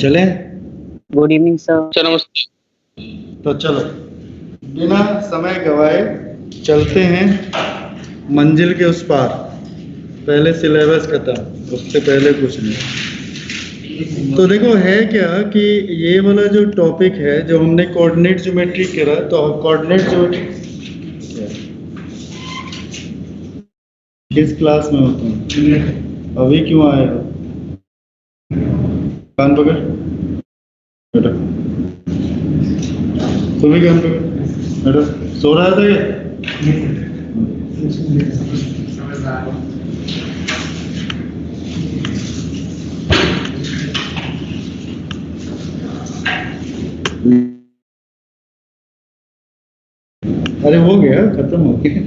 चलें? Good evening sir. Sir नमस्ते। तो चलो बिना समय गवाए चलते हैं मंजिल के उस पार। पहले सिलेबस खत्म, उससे पहले कुछ नहीं। तो देखो है क्या कि ये वाला जो टॉपिक है जो हमने कोऑर्डिनेट ज्योमेट्री करा, तो कोऑर्डिनेट ज्योमेट्री किस क्लास में होते हैं? अभी क्यों आए हो? कान पकड़ बेटा, तुम भी कान पकड़ बेटा। सो रहा था क्या? अरे हो गया, खत्म हो गया।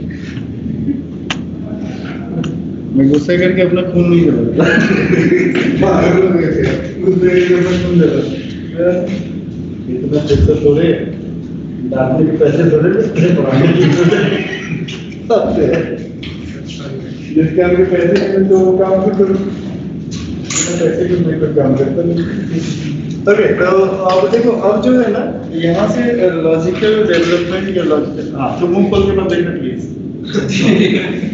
मैं गुस्से करके अपना खून नहीं दे इतना पैसा थोड़े, डालने के पैसे थोड़े, जिस काम के पैसे मिले तो वो काम भी करो, पैसे के मैं कोई काम करता नहीं। ओके, तो अब देखो, अब जो है ना यहाँ से लॉजिकल डेवलपमेंट या लॉजिकल, हाँ तो मुंह खोल के मत देखना प्लीज।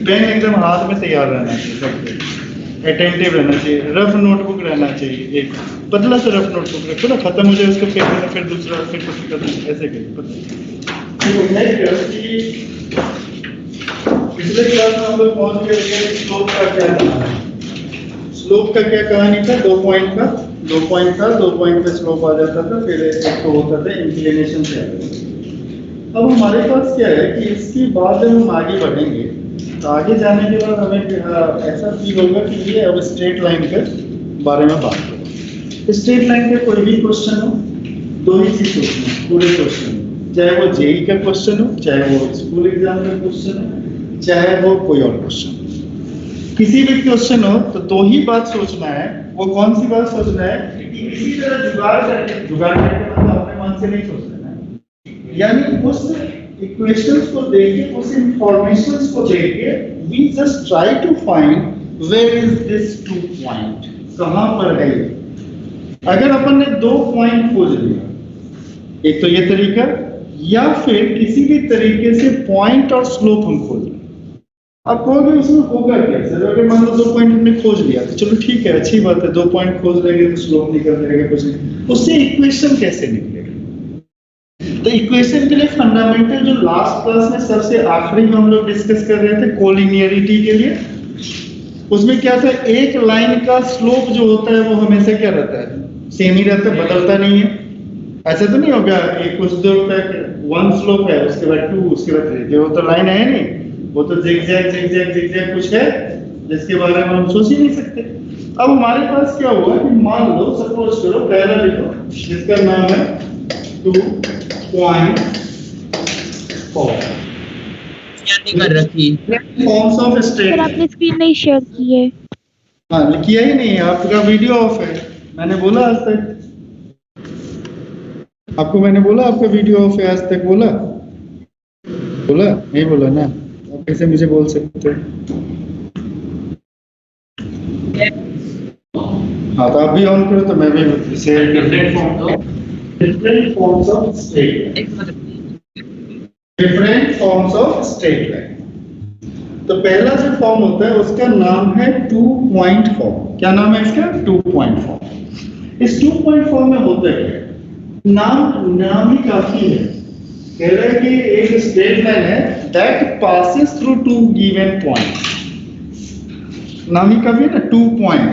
पेन एकदम हाथ में तैयार रहना चाहिए, अटेंटिव रहना चाहिए, रफ नोटबुक रहना चाहिए, एक पतला सा रफ नोटबुक रखो ना, खत्म हो जाए उसको फेंक देना, फिर दूसरा, फिर कुछ करना, ऐसे करिए। पिछले क्लास में हम लोग पहुंच गए स्लोप का क्या कहानी। स्लोप का क्या कहानी था? 2 पॉइंट का, 2 पॉइंट था, 2 पॉइंट पे स्लोप आ जाता था, फिर एक तो होता था इंक्लिनेशन से। अब हमारे पास क्या है कि इसके बाद जब हम आगे बढ़ेंगे तो आगे जाने के बाद हमें ऐसा फील होगा कि ये अब स्ट्रेट लाइन के बारे में बात करें। स्ट्रेट लाइन के कोई भी क्वेश्चन हो, दो ही चीज सोचना पूरे क्वेश्चन में, चाहे वो जेई का क्वेश्चन हो, चाहे वो स्कूल एग्जाम का क्वेश्चन हो, चाहे वो कोई और क्वेश्चन हो, किसी भी क्वेश्चन हो तो दो ही बात सोचना है। वो कौन सी बात सोचना है कि इसी तरह जुगाड़ करके मतलब अपने मन से नहीं सोचना है, यानी उस इक्वेशंस को देके, उस इंफॉर्मेशंस को देके we just try to find where is this 2 point, कहां पर है ये। अगर अपन ने 2 पॉइंट खोज लिया, एक तो ये तरीका, या फिर किसी भी तरीके से पॉइंट और स्लोप हम खोज लें। अब कहोगे उसमें होगा क्या सर? अगर मान लो 2 पॉइंट हमने खोज लिया तो चलो ठीक है, अच्छी बात है, 2 पॉइंट खोज लेंगे तो स्लोप निकल जाएगा, कुछ नहीं, उससे इक्वेशन कैसे निकलेगा? तो इक्वेशन के लिए फंडामेंटल जो लास्ट क्लास में सबसे आखिरी में हम लोग डिस्कस कर रहे थे कोलिनियरिटी के लिए, उसमें क्या था, एक लाइन का स्लोप जो होता है वो हमेशा क्या रहता है? सेम ही रहता है, बदलता नहीं है। ऐसा तो नहीं होगा कि कुछ देर तक 1 स्लोप है, उसके बाद 2, उसके बाद 3, वो तो लाइन है नहीं, वो तो जिगजैग कुछ है जिसके बारे में हम सोच ही नहीं सकते। अब हमारे पास क्या हुआ कि मान लो, सपोज करो, पहला लिखो जिसका नाम है 2.4 कर रखी फॉर्म्स ऑफ स्ट्रेट। सर आपने स्क्रीन नहीं शेयर की है। हाँ किया ही नहीं है, आपका वीडियो ऑफ है। मैंने बोला आज तक आपको, मैंने बोला आपका वीडियो ऑफ है आज तक, बोला नहीं बोला ना? आप कैसे मुझे बोल सकते हो? हाँ तो आप भी ऑन करो तो मैं भी शेयर कर दूं। Different forms of straight line. तो पहला जो फॉर्म होता है उसका नाम है 2 पॉइंट फॉर्म। क्या नाम है इसका? 2 पॉइंट फॉर्म। इस 2 पॉइंट फॉर्म में होता है नाम ही काफी है। कह रहा है कि एक स्ट्रेट लाइन है that passes through 2 given points. नाम ही काफी है ना, 2 पॉइंट।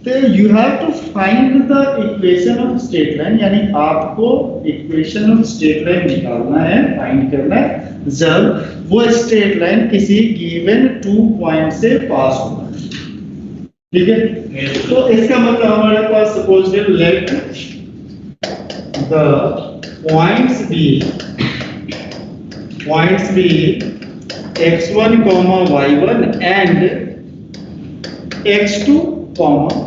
तो you have to find the equation of straight line, यानी आपको इक्वेशन ऑफ स्ट्रेट लाइन निकालना है, फाइंड करना है जब वो स्ट्रेट लाइन किसी गिवन 2 पॉइंट से पास होगा। ठीक है, तो इसका मतलब हमारे पास suppose let the points be x1, y1 and x2, y2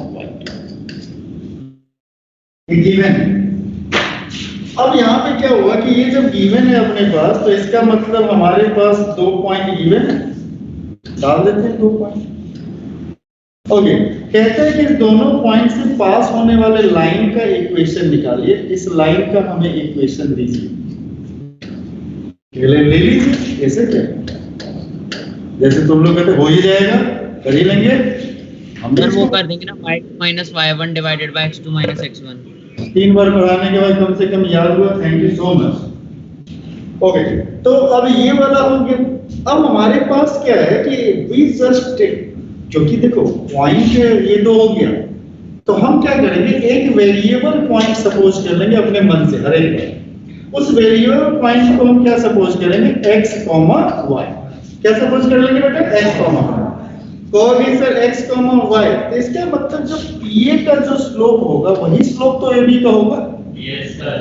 given. अब यहाँ पे क्या हुआ कि ये जब गिवन है अपने पास, तो इसका मतलब हमारे पास 2 पॉइंट गिवन है, डाल देते हैं 2 पॉइंट। ओके, कहते हैं कि दोनों पॉइंट से पास होने वाले लाइन का इक्वेशन निकालिए। इस लाइन का हमें इक्वेशन दीजिए। ले लीजिए, ऐसे क्या, जैसे तुम लोग कहते हो ही जाएगा, कर ही लेंगे हम। सर वो कर देंगे ना, y2 minus y1 divided by x2 minus x1। 3 बार पढ़ाने के बाद कम से कम याद हुआ। Thank you so much. Okay, तो अब ये वाला हो गया। अब हमारे पास क्या है कि वी जस्ट, क्योंकि देखो पॉइंट ये दो हो गया, तो हम क्या करेंगे, एक वेरिएबल पॉइंट सपोज कर लेंगे अपने मन से हर एक बार। उस वेरिएबल पॉइंट को हम क्या सपोज करेंगे, x, y। क्या सपोज कर लेंगे बेटा, x, कहोगे सर x, y, तो इसका मतलब जो PA का जो स्लोप होगा वही स्लोप तो AB का होगा। Yes sir.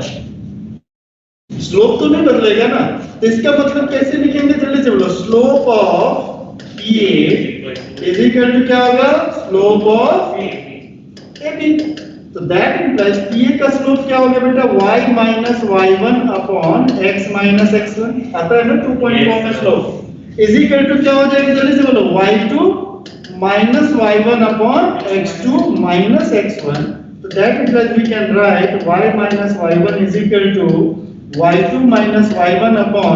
स्लोप तो नहीं बदलेगा ना, तो इसका मतलब कैसे लिखेंगे, जल्दी से बोलो। Slope of PA is equal to क्या होगा, स्लोप ऑफ AB। तो दैट इंप्लाइज PA का स्लोप क्या होगा बेटा, y minus y1 upon x minus x1। आता है ना 2.4 में स्लोप, इज इक्वल टू क्या हो जाएगा, जल्दी से बोलो, y2 minus y1 upon x2 minus x1। So that implies we can write y minus y1 is equal to y2 minus y1 upon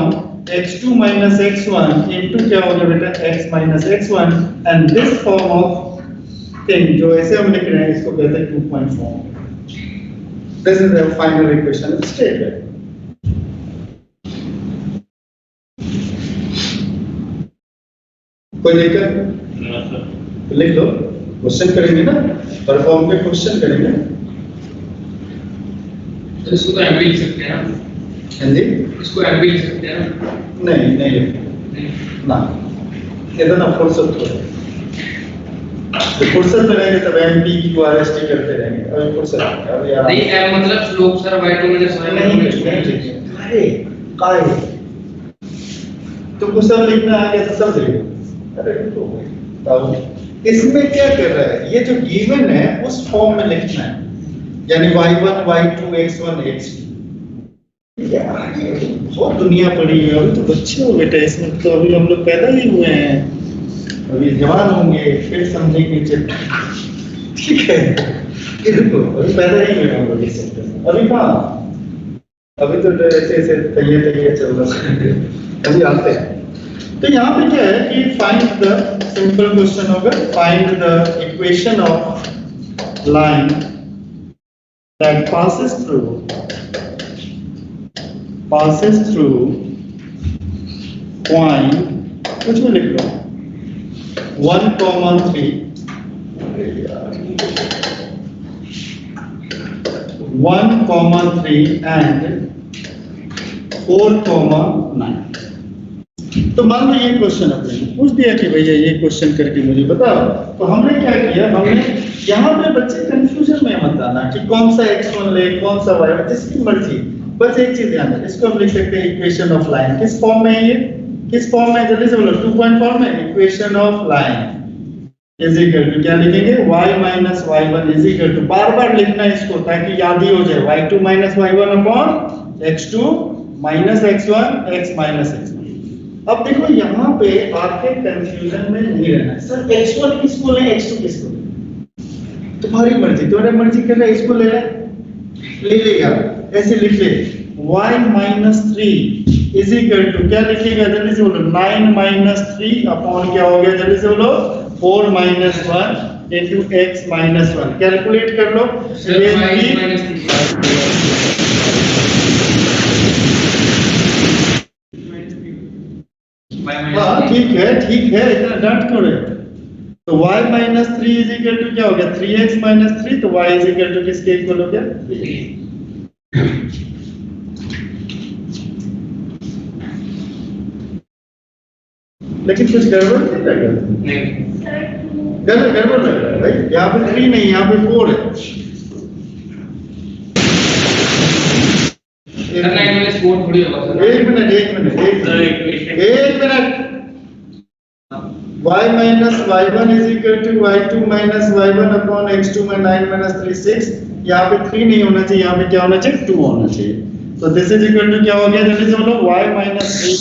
x2 minus x1 into क्या होगा बेटा, x minus x1। and this form of thing जो ऐसे हम लिख रहे हैं इसको कहते हैं 2.4। this is the final equation of statement। कोई दिक्कत, लिख लो। क्वेश्चन करेंगे ना, परफॉर्म पे क्वेश्चन करेंगे। तो इसको तो एम भी लिख सकते हैं ना? हाँ जी, इसको एम भी लिख सकते हैं ना? नहीं नहीं ना, इतना फुर्सत हो, तो फुर्सत में रहेंगे तब एमपी की आरएसटी करते रहेंगे। अभी फुर्सत अभी यार नहीं, एम मतलब slope sir y2 minus y1। अरे काय तुमको सब लिखना आ गया तो सब लिखो। अरे तो इसमें क्या कर रहा है, ये जो गिवन है उस फॉर्म में लिखना है, यानी y1 y2 x1 x2। बहुत दुनिया पड़ी है, अभी तो बच्चे हो बेटा, इसमें तो अभी हम लोग पैदा ही हुए हैं, अभी जवान होंगे फिर समझेंगे। ठीक है, ये देखो अभी पैदा ही हुए हम लोग इस सेक्टर में। अभी कहाँ, अभी तो ऐसे ऐसे तैयार चल रहा है, अभी आते हैं। तो यहाँ पे क्या है कि फाइंड द, सिंपल क्वेश्चन होगा, find the equation of line that passes through point, कुछ में लिख लो 1,3 and 4,9। तो मान लो ये क्वेश्चन आपने पूछ दिया कि भैया ये क्वेश्चन करके मुझे बताओ, तो हमने क्या किया, हमने यहाँ पे बच्चे कंफ्यूजन में मत आना कि कौन सा x1 ले कौन सा y1, जिसकी मर्जी, बस एक चीज ध्यान रखना, इसको हम लिख सकते हैं इक्वेशन ऑफ लाइन। किस फॉर्म में है ये, किस फॉर्म में, जल्दी से बोलो, 2.4 में। Equation of line is equal to क्या लिखेंगे, y minus y1 is equal to, बार बार लिखना है इसको ताकि याद ही हो जाए, y2 minus y1 upon x2 minus x1 x minus x1। अब देखो यहाँ पे आपके कंफ्यूजन में नहीं रहना, सर x1 किसको ले x2 किसको ले, तुम्हारी मर्जी, तुम्हारी मर्जी कर रहा है, इसको ले लेगा, ऐसे लिख ले, y minus 3 is equal to क्या लिखेगा, जल्दी से बोलो, 9 minus 3 अपॉन क्या हो गया, जल्दी से बोलो, 4 minus 1 into x minus 1। Calculate कर लो, हाँ ठीक है, इतना डांट क्यों रहे हो। तो y minus 3 is equal to क्या हो गया, 3x minus 3, तो y इज इक्वल टू किसके इक्वल हो गया, लेकिन कुछ गड़बड़ नहीं लग रहा, गड़बड़ लग रहा है भाई, यहाँ पे 3 नहीं, यहाँ पे 4 है। एक minute y minus y1 is equal to y2 minus y1 upon x2 में 9 minus 3 6, यहाँ पे 3 नहीं होना चाहिए, यहाँ पे क्या होना चाहिए, 2 होना चाहिए। तो दिस इज इक्वल टू क्या हो गया, जल्दी से बोलो, y minus 3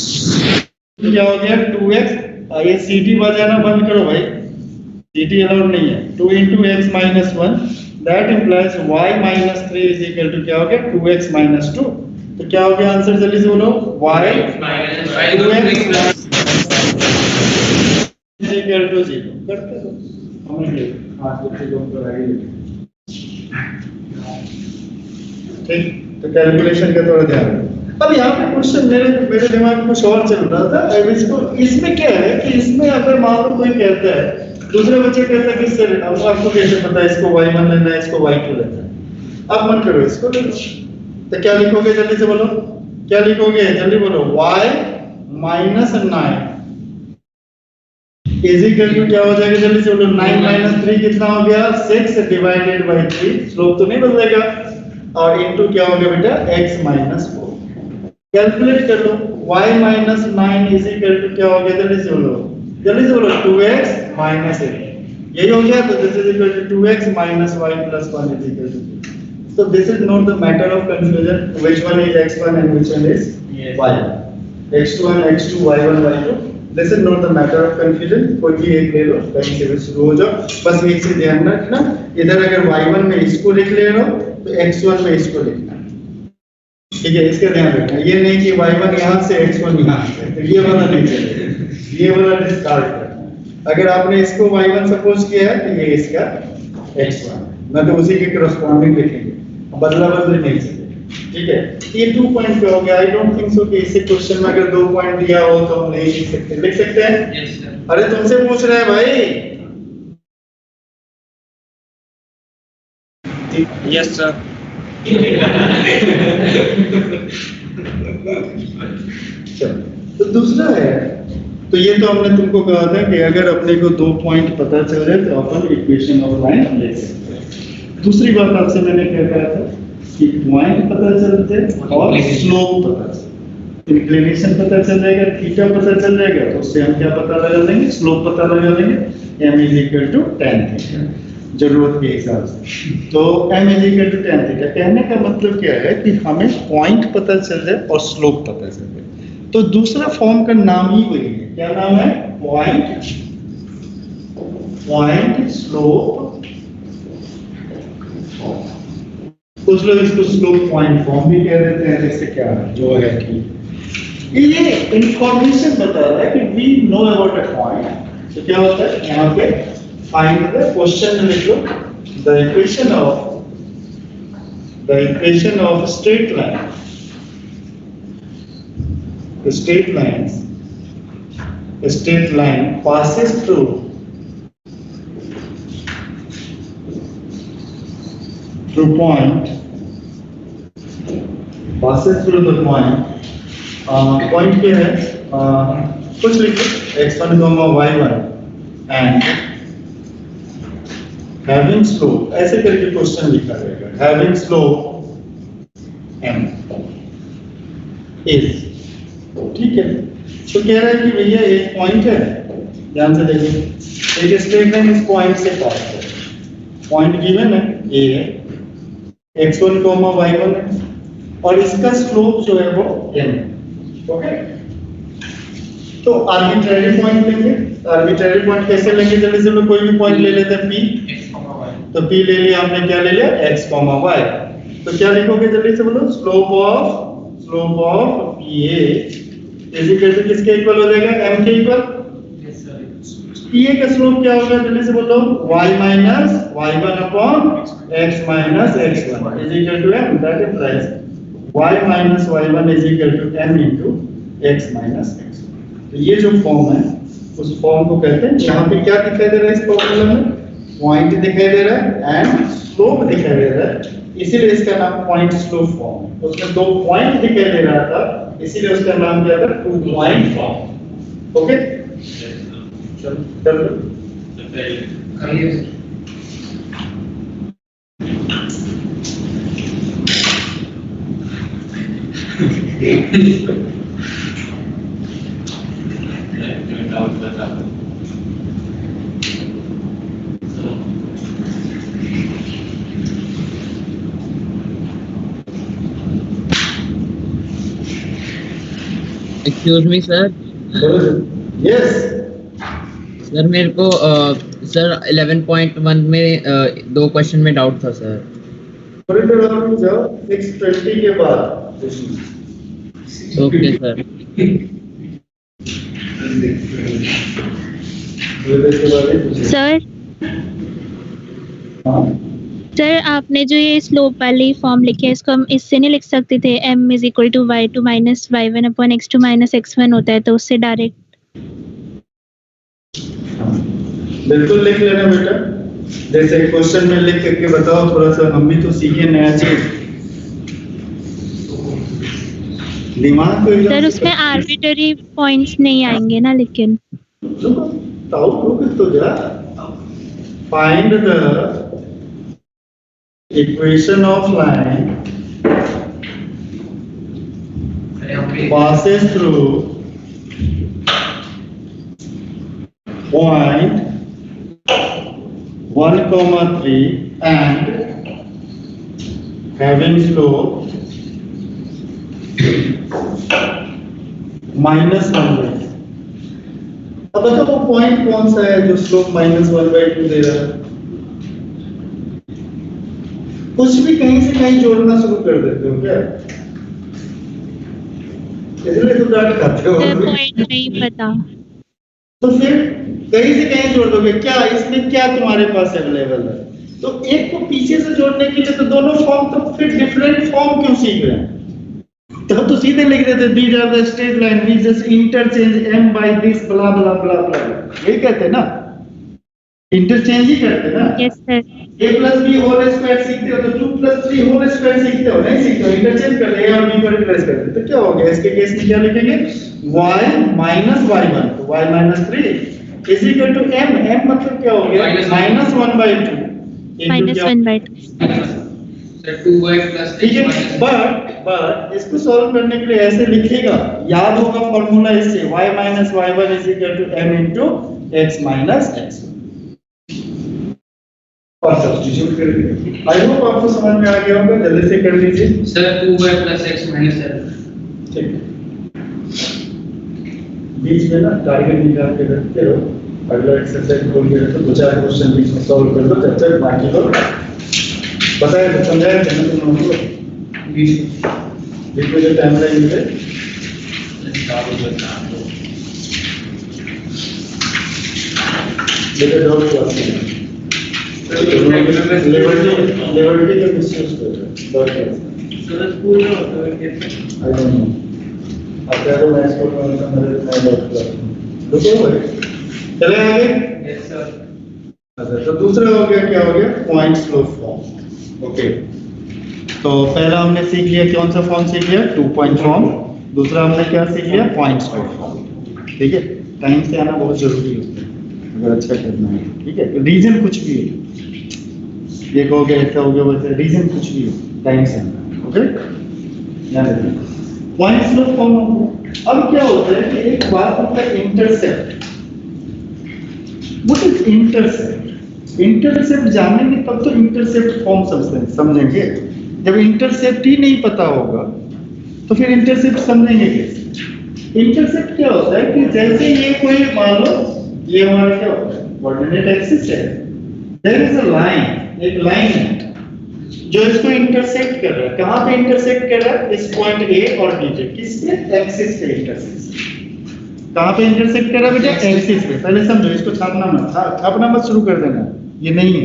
क्या हो गया, 2x। ये सीटी बजाना बंद करो भाई, सीटी अलाउड नहीं है। 2 into x minus 1, that implies y minus 3 is equal to क्या हो गया 2x minus 2. तो क्या हो गया आंसर, जल्दी से बोलो, y minus 2x is equal to 0. करते हो हमें ये हाथ बच्चे लोग तो आगे ठीक. तो कैलकुलेशन का थोड़ा ध्यान रखो. अब यहाँ पे क्वेश्चन मेरे दिमाग में कुछ और चल रहा था. अब इसको इसमें क्या है कि इसमें अगर मान लो कोई कहता है, दूसरे बच्चे कहता है किससे लेना, अब आपको कैसे पता है इसको y1 लेना है इसको y2 लेना है. अब मन करो इसको ले लो. तो क्या लिखोगे, जल्दी से बोलो, क्या लिखोगे, जल्दी बोलो, y minus 9 is equal to क्या हो जाएगा, जल्दी से बोलो, 9 minus 3 कितना हो गया 6 डिवाइडेड बाय 3. स्लोप तो नहीं बदलेगा. और इनटू क्या हो गया बेटा x minus 4. कैलकुलेट कर लो, y minus 9 is equal to क्या हो गया, जल्दी से बोलो, 2x minus 8. यही हो गया. तो this is equal to 2x minus y plus 1 is equal to 0. So this is not the matter of confusion. Which one is x1 and which one is y1? x1, x2, y1, y2. This is not the matter of confusion. कोई भी एक ले लो, कहीं से भी शुरू हो जाओ. बस एक से ध्यान रखना, इधर अगर y1 में इसको लिख ले रहे हो तो x1 में इसको लिखना. ठीक है, इसका ध्यान रखना. ये नहीं कि y1 यहाँ से x1 यहाँ से, तो ये वाला नहीं चलेगा. ये वाला डिस्कार्ड करना. अगर आपने इसको y1 सपोज किया है तो ये इसका x1, ना तो उसी के करस्पॉन्डिंग लिखेंगे. बदला बदली नहीं चलेगा. ठीक है, ये 2 पॉइंट पे हो गया. आई डोंट थिंक सो कि इसी क्वेश्चन में अगर 2 पॉइंट दिया हो तो हम नहीं लिख सकते. लिख सकते हैं? Yes, sir. अरे तुमसे पूछ रहे हैं भाई. Yes, sir. चलो, तो दूसरा है, तो ये तो हमने तुमको कहा था कि अगर अपने को 2 पॉइंट पता चल जाए तो अपन इक्वेशन ऑफ लाइन ले सकते हैं. दूसरी बात आपसे मैंने क्या कहा था कि पॉइंट पता चलते और स्लोप पता चलते. इंक्लिनेशन पता चल जाएगा, थीटा पता चल जाएगा, तो उससे हम क्या पता लगा लेंगे, स्लोप पता लगा लेंगे. m is equal to tan theta, जरूरत के हिसाब से. तो m is equal to tan theta. कहने का मतलब क्या है कि हमें पॉइंट पता चल जाए और स्लोप पता चल जाए. तो दूसरा फॉर्म का नाम ही वही है. क्या नाम है? Point slope. कुछ लोग इसको स्लोप पॉइंट फॉर्म भी कह देते हैं. जैसे क्या जो है कि ये इंफॉर्मेशन बता रहा है कि we know about a point. तो क्या होता है यहाँ पे फाइंड द क्वेश्चन में लिख लो the equation of straight line. straight line passes through point, passes through the point. Point क्या है? कुछ लिखो, x1, y1 and having slope, ऐसे करके क्वेश्चन लिखा रहेगा. having slope m is, ठीक है. तो कह रहा है कि भैया एक पॉइंट है, ध्यान से देखिए, एक स्ट्रेट लाइन इस पॉइंट से पास है. पॉइंट गिवन है ए है, x1, y1 है, और इसका स्लोप जो है वो m है. ओके, तो आर्बिट्रेरी पॉइंट लेंगे. आर्बिट्रेरी पॉइंट कैसे लेंगे, जल्दी से हम कोई भी पॉइंट ले लेते हैं p. तो p ले लिया हमने, क्या ले लिया x, y. तो क्या लिखोगे, जल्दी से बोलो, slope of pa is equal to किसके इक्वल हो जाएगा, m के इक्वल. pa का स्लोप क्या होगा, जल्दी से बोलो, y minus y1 upon x minus x1 is equal to m. That implies y minus y1 is equal to m into x minus x1. तो ये जो फॉर्म है उस फॉर्म को कहते हैं. यहाँ पे क्या दिखाई दे रहा है इस फॉर्मूला में, पॉइंट दिखाई दे रहा है एंड स्लोप दिखाई दे रहा है, इसीलिए इसका नाम पॉइंट स्लोप फॉर्म. उसमें 2 पॉइंट दिखाई दे रहा था, इसीलिए उसका नाम क्या था, 2 पॉइंट फॉर्म. ओके, चलो कर लो. Excuse me sir. Yes sir मेरे को सर 11.1 में दो क्वेश्चन में डाउट था सर। थोड़ी देर और रुक जाओ, 6:20 के बाद ओके सर। सर हाँ सर आपने जो ये स्लोप वाली फॉर्म लिखी है इसको हम इससे नहीं लिख सकते थे m is equal to y2 minus y1 upon x2 minus x1 होता है तो उससे डायरेक्ट। बिल्कुल लिख लेना बेटा, जैसे क्वेश्चन में लिख करके बताओ, थोड़ा सा हम भी तो सीखे नया चीज, दिमाग को एकदम सर से उसमें आर्बिट्ररी पॉइंट्स नहीं आएंगे ना लेकिन। रुक तो जा, find the equation of line passes through point 1,3 and having slope -1/2। अब बताओ वो पॉइंट कौन सा है जो स्लोप -1/2 दे रहा है? कुछ भी कहीं से कहीं जोड़ना शुरू कर देते हो क्या? इसलिए तो डांट खाते हो। सर पॉइंट नहीं पता तो फिर कहीं से कहीं जोड़ दोगे क्या? इसमें क्या तुम्हारे पास अवेलेबल है? तो एक को पीछे से जोड़ने के लिए तो दोनों फॉर्म, तो फिर डिफरेंट फॉर्म क्यों सीख रहे हैं? तो सीधे लिख देते these are the straight line, we just interchange m by this blah blah blah blah, यही कहते हैं ना, इंटरचेंज ही करते हैं ना। Yes sir. a plus b whole square सीखते हो तो 2 plus 3 होल स्क्वायर सीखते हो, नहीं सीखते हो, इंटरचेंज कर दे a और b को रिप्लेस कर दे, तो क्या हो गया? इसके केस में क्या लिखेंगे? y minus y1, तो y minus 3 is equal to m, m मतलब क्या हो गया? Minus -1/2 minus 1/2। Sir 2y plus ठीक है, x बट इसको सॉल्व करने के लिए ऐसे लिखेगा, याद होगा फॉर्मूला इससे, y minus y1 is equal to m into x minus x1 और सब्स्टिट्यूट कर दिया। आई होप आपको समझ में आ गया होगा, जल्दी से कर लीजिए। Sir 2y plus x minus 7। ठीक है, बीच में ना टारगेट निकाल के रखते रहो, अगला एक्सरसाइज खोल के रखो, दो चार क्वेश्चन बीच में सॉल्व कर दो, जब तक बाकी लोग बताया समझाया थे ना तुम लोगों को, बीच में जो टाइम लाइन है बेटा डाउट क्लास में लिबर्टी का मिसयूज कर रहे हैं डाउट क्लास। सर स्कूल में होता है कैसे? आई डोंट नो, अब क्या तो मैं स्कूल में उनका मेरे मैं डाउट क्लास में रुको भाई, चले आगे। Yes sir. अच्छा, तो दूसरा हो गया, क्या हो गया? Point slope form. ओके, तो पहला हमने सीख लिया, कौन सा फॉर्म सीख लिया? 2 पॉइंट फॉर्म। दूसरा हमने क्या सीख लिया? Point slope form. ठीक है, टाइम से आना बहुत जरूरी होता है अगर अच्छा करना है। ठीक है, रीजन कुछ भी है, ये कहोगे ऐसा हो गया वैसे, रीजन कुछ भी हो, टाइम से आना। ओके, ध्यान रखना। पॉइंट स्लोप फॉर्म हो गया। अब क्या होता है कि एक बात होता है intercept. What is intercept? Intercept जानेंगे तब तो इंटरसेप्ट फॉर्म समझेंगे। जब इंटरसेप्ट ही नहीं पता होगा तो फिर इंटरसेप्ट समझेंगे कैसे? इंटरसेप्ट क्या होता है कि जैसे ये कोई, मान लो ये हमारा क्या होता है? कोऑर्डिनेट एक्सिस है, देयर इज अ लाइन, एक लाइन है जो इसको इंटरसेक्ट कर रहा है। कहां पे इंटरसेक्ट कर रहा है? इस पॉइंट ए और बी पे। किसके? एक्सिस पे इंटरसेक्ट। कहां पे इंटरसेक्ट कर रहा है बेटा? एक्सिस पे। पहले समझो, इसको छापना मत, छापना मत शुरू कर देना, ये नहीं है।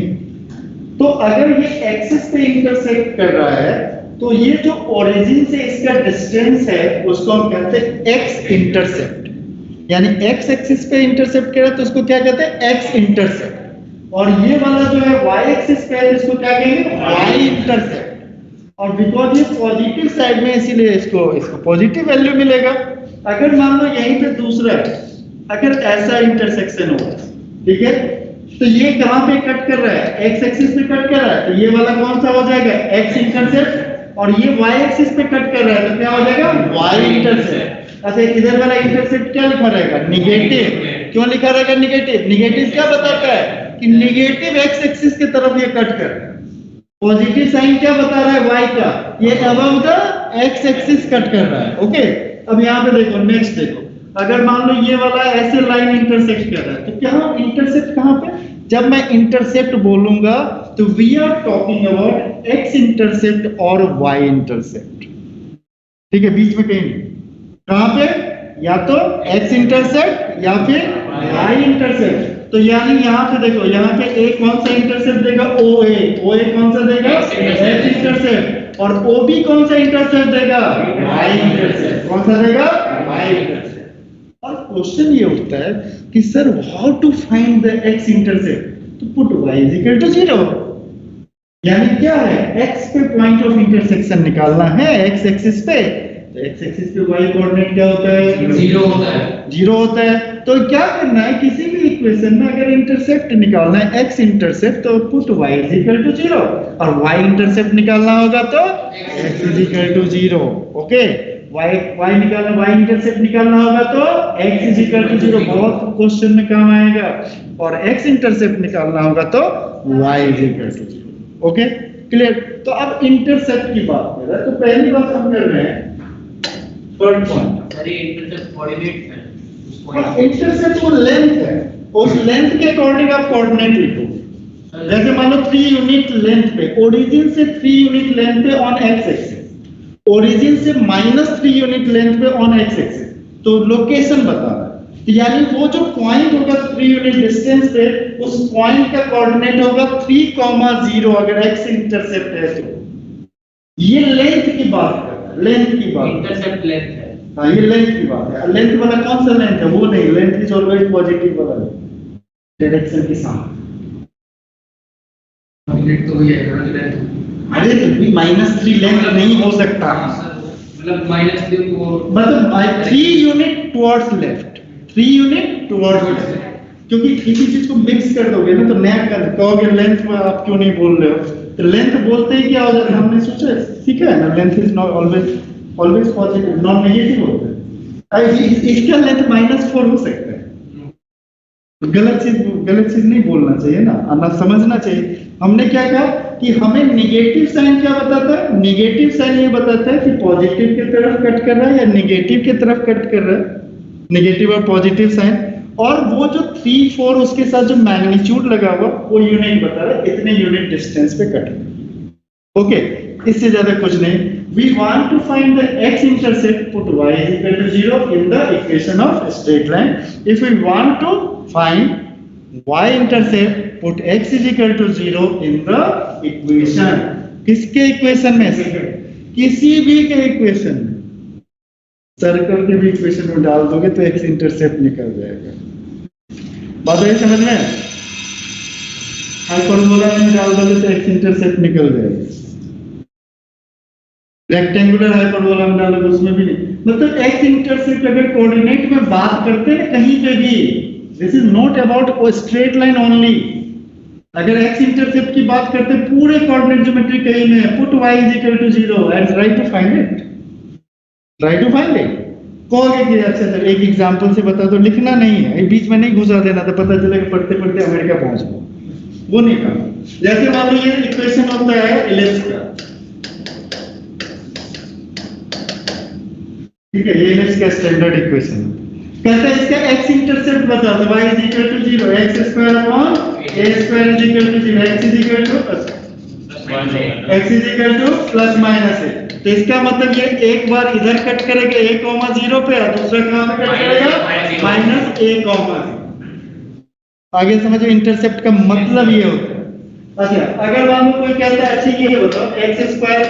तो अगर ये एक्सिस पे इंटरसेक्ट कर रहा है तो ये जो ओरिजिन से इसका डिस्टेंस है उसको हम कहते हैं एक्स इंटरसेप्ट। यानी एक्स एक्सिस पे इंटरसेप्ट कर रहा है तो उसको क्या कहते हैं? X intercept. और ये वाला जो है वाई एक्सिस पे है, इसको क्या कहेंगे? Y intercept. और बिकॉज ये पॉजिटिव साइड में, इसीलिए इसको पॉजिटिव वैल्यू मिलेगा। अगर मान लो यहीं पे दूसरा है, अगर ऐसा इंटरसेक्शन हो, ठीक है, तो ये कहां पे कट कर रहा है? एक्स एक्सिस पे कट कर रहा है, तो ये वाला कौन सा हो जाएगा? X intercept. और ये वाई एक्सिस पे कट कर रहा है तो क्या हो जाएगा? Y intercept. अच्छा, इधर वाला इंटरसेप्ट क्या लिखा रहेगा? निगेटिव। क्यों लिखा रहेगा निगेटिव? निगेटिव क्या बताता है कि निगेटिव एक्स एक्सिस की तरफ ये कट कर रहा है। पॉजिटिव साइन क्या बता रहा है? वाई का, ये above the x axis cut कर रहा है। ओके, अब यहाँ पे देखो, नेक्स्ट देखो, अगर मान लो ये वाला ऐसे लाइन इंटरसेक्ट कर रहा है, तो क्या इंटरसेक्ट कहाँ पे? जब मैं इंटरसेप्ट बोलूंगा तो we are talking about X intercept और वाई इंटरसेप्ट, ठीक है, बीच में कहीं नहीं। कहां पे? या तो एक्स इंटरसेप्ट या फिर वाई इंटरसेप्ट। तो यानी यहां पे देखो, यहां पे ए कौन सा इंटरसेप्ट देगा? ओ ए कौन सा देगा? X intercept. और ओ बी कौन सा इंटरसेप्ट देगा? Y intercept. कौन सा देगा? Y intercept. और क्वेश्चन ये उठता है कि sir how to find the x intercept? तो put y is equal to 0, यानी क्या है? x पे पॉइंट ऑफ इंटरसेक्शन निकालना है x एक्सिस पे। तो x एक्सिस पे y कोऑर्डिनेट क्या होता है? 0 होता है। 0 होता है। तो क्या करना है, किसी भी इक्वेशन में अगर इंटरसेप्ट निकालना है x इंटरसेप्ट, तो put y is equal to 0, और y इंटरसेप्ट निकालना होगा तो x is equal to 0। Okay, y निकालना, y इंटरसेप्ट निकालना होगा तो x इज इक्वल टू 0। बहुत क्वेश्चन में काम आएगा। और x इंटरसेप्ट निकालना होगा तो y is equal to 0। Okay, clear? तो अब इंटरसेप्ट की बात कर रहे हैं, तो पहली बात हम कर रहे हैं थर्ड पॉइंट। अरे इंटरसेप्ट कोऑर्डिनेट है उस और पॉइंट। इंटरसेप्ट वो लेंथ है, उस लेंथ के अकॉर्डिंग आप कोऑर्डिनेट लिखो। जैसे मान लो 3 यूनिट लेंथ पे, ओरिजिन से 3 यूनिट लेंथ पे ऑन एक्स एक्सिस, ओरिजिन से -3 यूनिट लेंथ पे ऑन एक्स एक्सिस, तो लोकेशन बता रहा है। तो यानी वो जो पॉइंट होगा 3 यूनिट डिस्टेंस पे, उस पॉइंट का कोऑर्डिनेट होगा 3,0 अगर एक्स इंटरसेप्ट है तो। ये लेंथ की बात कर रहा है, लेंथ की बात। इंटरसेप्ट लेंथ है। हाँ, ये लेंथ की बात है। लेंथ वाला कौन सा लेंथ है? वो नहीं, लेंथ इज ऑलवेज पॉजिटिव वाला डायरेक्शन के साथ। कोऑर्डिनेट तो ये है लेंथ। अरे तो भी -3 लेंथ नहीं हो सकता, मतलब -3 को मतलब 3 unit towards left, 3 unit towards left. क्योंकि किसी चीज को मिक्स कर दोगे ना तो नैप कर कहोगे लेंथ में आप क्यों नहीं बोल रहे हो? तो लेंथ बोलते ही क्या हो जाता है? हमने सोचा सीखा है ना, length is not always positive, not negative होता है। इसका लेंथ -4 हो सकता है। गलत चीज नहीं बोलना चाहिए ना समझना चाहिए। हमने क्या कहा कि हमें नेगेटिव साइन क्या बताता है? नेगेटिव साइन ये बताता है कि पॉजिटिव की तरफ कट कर रहा है या नेगेटिव की तरफ कट कर रहा है, नेगेटिव और पॉजिटिव साइन। और वो जो 3, 4 उसके साथ जो मैग्नीट्यूड लगा हुआ वो यूनिट बता रहा है इतने यूनिट डिस्टेंस पे कट। ओके, इससे ज्यादा कुछ नहीं। We want to find the x intercept, put y is equal to 0 in the equation of straight line. If we want to find y intercept, put x is equal to 0 in the equation. किसके equation में से? किसी भी के equation में, circle के भी equation में डाल दोगे तो x इंटरसेप्ट निकल जाएगा। बात है समझ में? हाइपरबोला में डाल दोगे तो x इंटरसेप्ट निकल जाएगा। रेक्टेंगुलर हाइपरबोला में डालोगे उसमें भी नहीं। मतलब x इंटरसेप्ट अगर कोऑर्डिनेट में बात करते हैं कहीं पे भी, this is not about straight line only. अगर x इंटरसेप्ट की बात करते हैं पूरे कोऑर्डिनेट ज्योमेट्री कहीं में, put y is equal to 0 and try to find it, try to find it. कहोगे कि अच्छा सर एक एग्जांपल से बता दो, लिखना नहीं है, बीच में नहीं घुसा देना तो पता चलेगा पढ़ते पढ़ते अमेरिका पहुंच गए, वो नहीं करना। जैसे मान लो ये इक्वेशन होता है इलिप्स का, ठीक है, ये इलिप्स का स्टैंडर्ड इक्वेशन है। कहता है इसका x इंटरसेप्ट बता दो, y is equal to 0, x² upon a² is equal to 0, x is equal to plus minus है। तो इसका मतलब ये एक बार इधर कट करेगा a,0 पे और दूसरा कहां पे कट करेगा? -a,0। आगे समझो, इंटरसेप्ट का मतलब ये होता है। अच्छा, अगर मान लो कोई कहता है अच्छा ये बताओ x²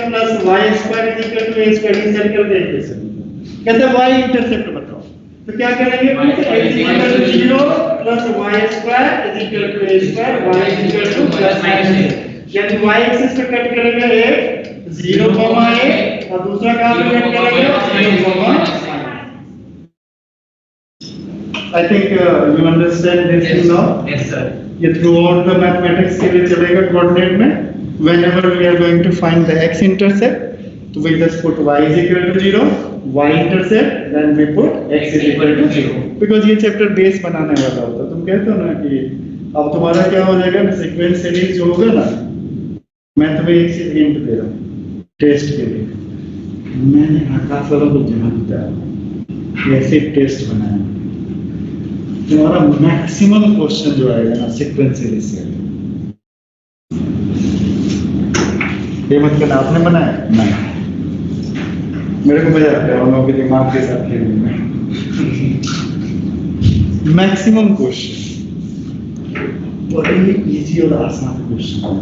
plus y² is equal to a², circle का इक्वेशन कहता है y इंटरसेप्ट बताओ, तो क्या करेंगे? x is equal to 0 plus y² is equal to a², y is equal to plus minus, यानी y एक्सिस पे कट करेगा एक 0, a और दूसरा कहां पे कट करेगा? 0, I think you understand this thing now. Yes sir. ये throughout the mathematics के लिए चलेगा कोऑर्डिनेट में। Whenever we are going to find the x intercept, तो we just put y is equal to 0, y intercept, then we put x is equal to 0, because ये chapter base बनाने वाला होता है। तुम कहते हो ना कि अब तुम्हारा क्या हो जाएगा, सीक्वेंस सीरीज जो होगा ना, मैं तुम्हें एक चीज हिंट दे रहा हूँ टेस्ट के लिए, मैंने आकाश वालों को जानता है, ऐसे टेस्ट बनाया, तुम्हारा मैक्सिमम क्वेश्चन जो आएगा ना सीक्वेंशियल से आएगा। ये मत कहना आपने बनाया, नहीं मेरे को मजा आता है उन लोगों के दिमाग के साथ खेलने में। मैक्सिमम क्वेश्चन बड़े इजी और आसान क्वेश्चन,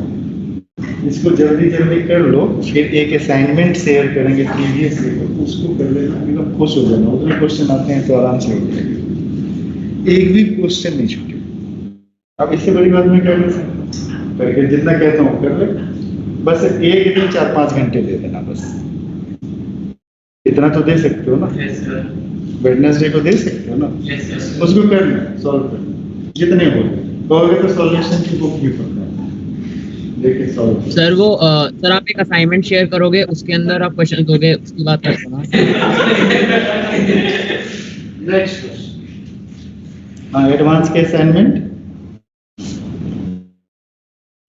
इसको जल्दी जल्दी कर लो, फिर एक असाइनमेंट शेयर करेंगे प्रीवियस ईयर, उसको कर लेना, एकदम खुश हो जाना। उतने क्वेश्चन आते हैं तो आराम से हो जाएगा, एक भी क्वेश्चन नहीं छूटे। अब इससे बड़ी बात मैं कर नहीं सकता, करके जितना कहता हूँ कर ले, बस एक दिन 4-5 घंटे दे देना, बस इतना तो दे सकते हो ना। वेडनेसडे को दे सकते हो ना, उसको करना, सॉल्व करना, जितने हो कहोगे तो सॉल्यूशन की बुक भी पढ़ना देखिए सॉल्व। सर वो सर आप एक असाइनमेंट शेयर करोगे, उसके अंदर आप क्वेश्चन दोगे, उसकी बात करते ना। नेक्स्ट क्वेश्चन, हाँ एडवांस के असाइनमेंट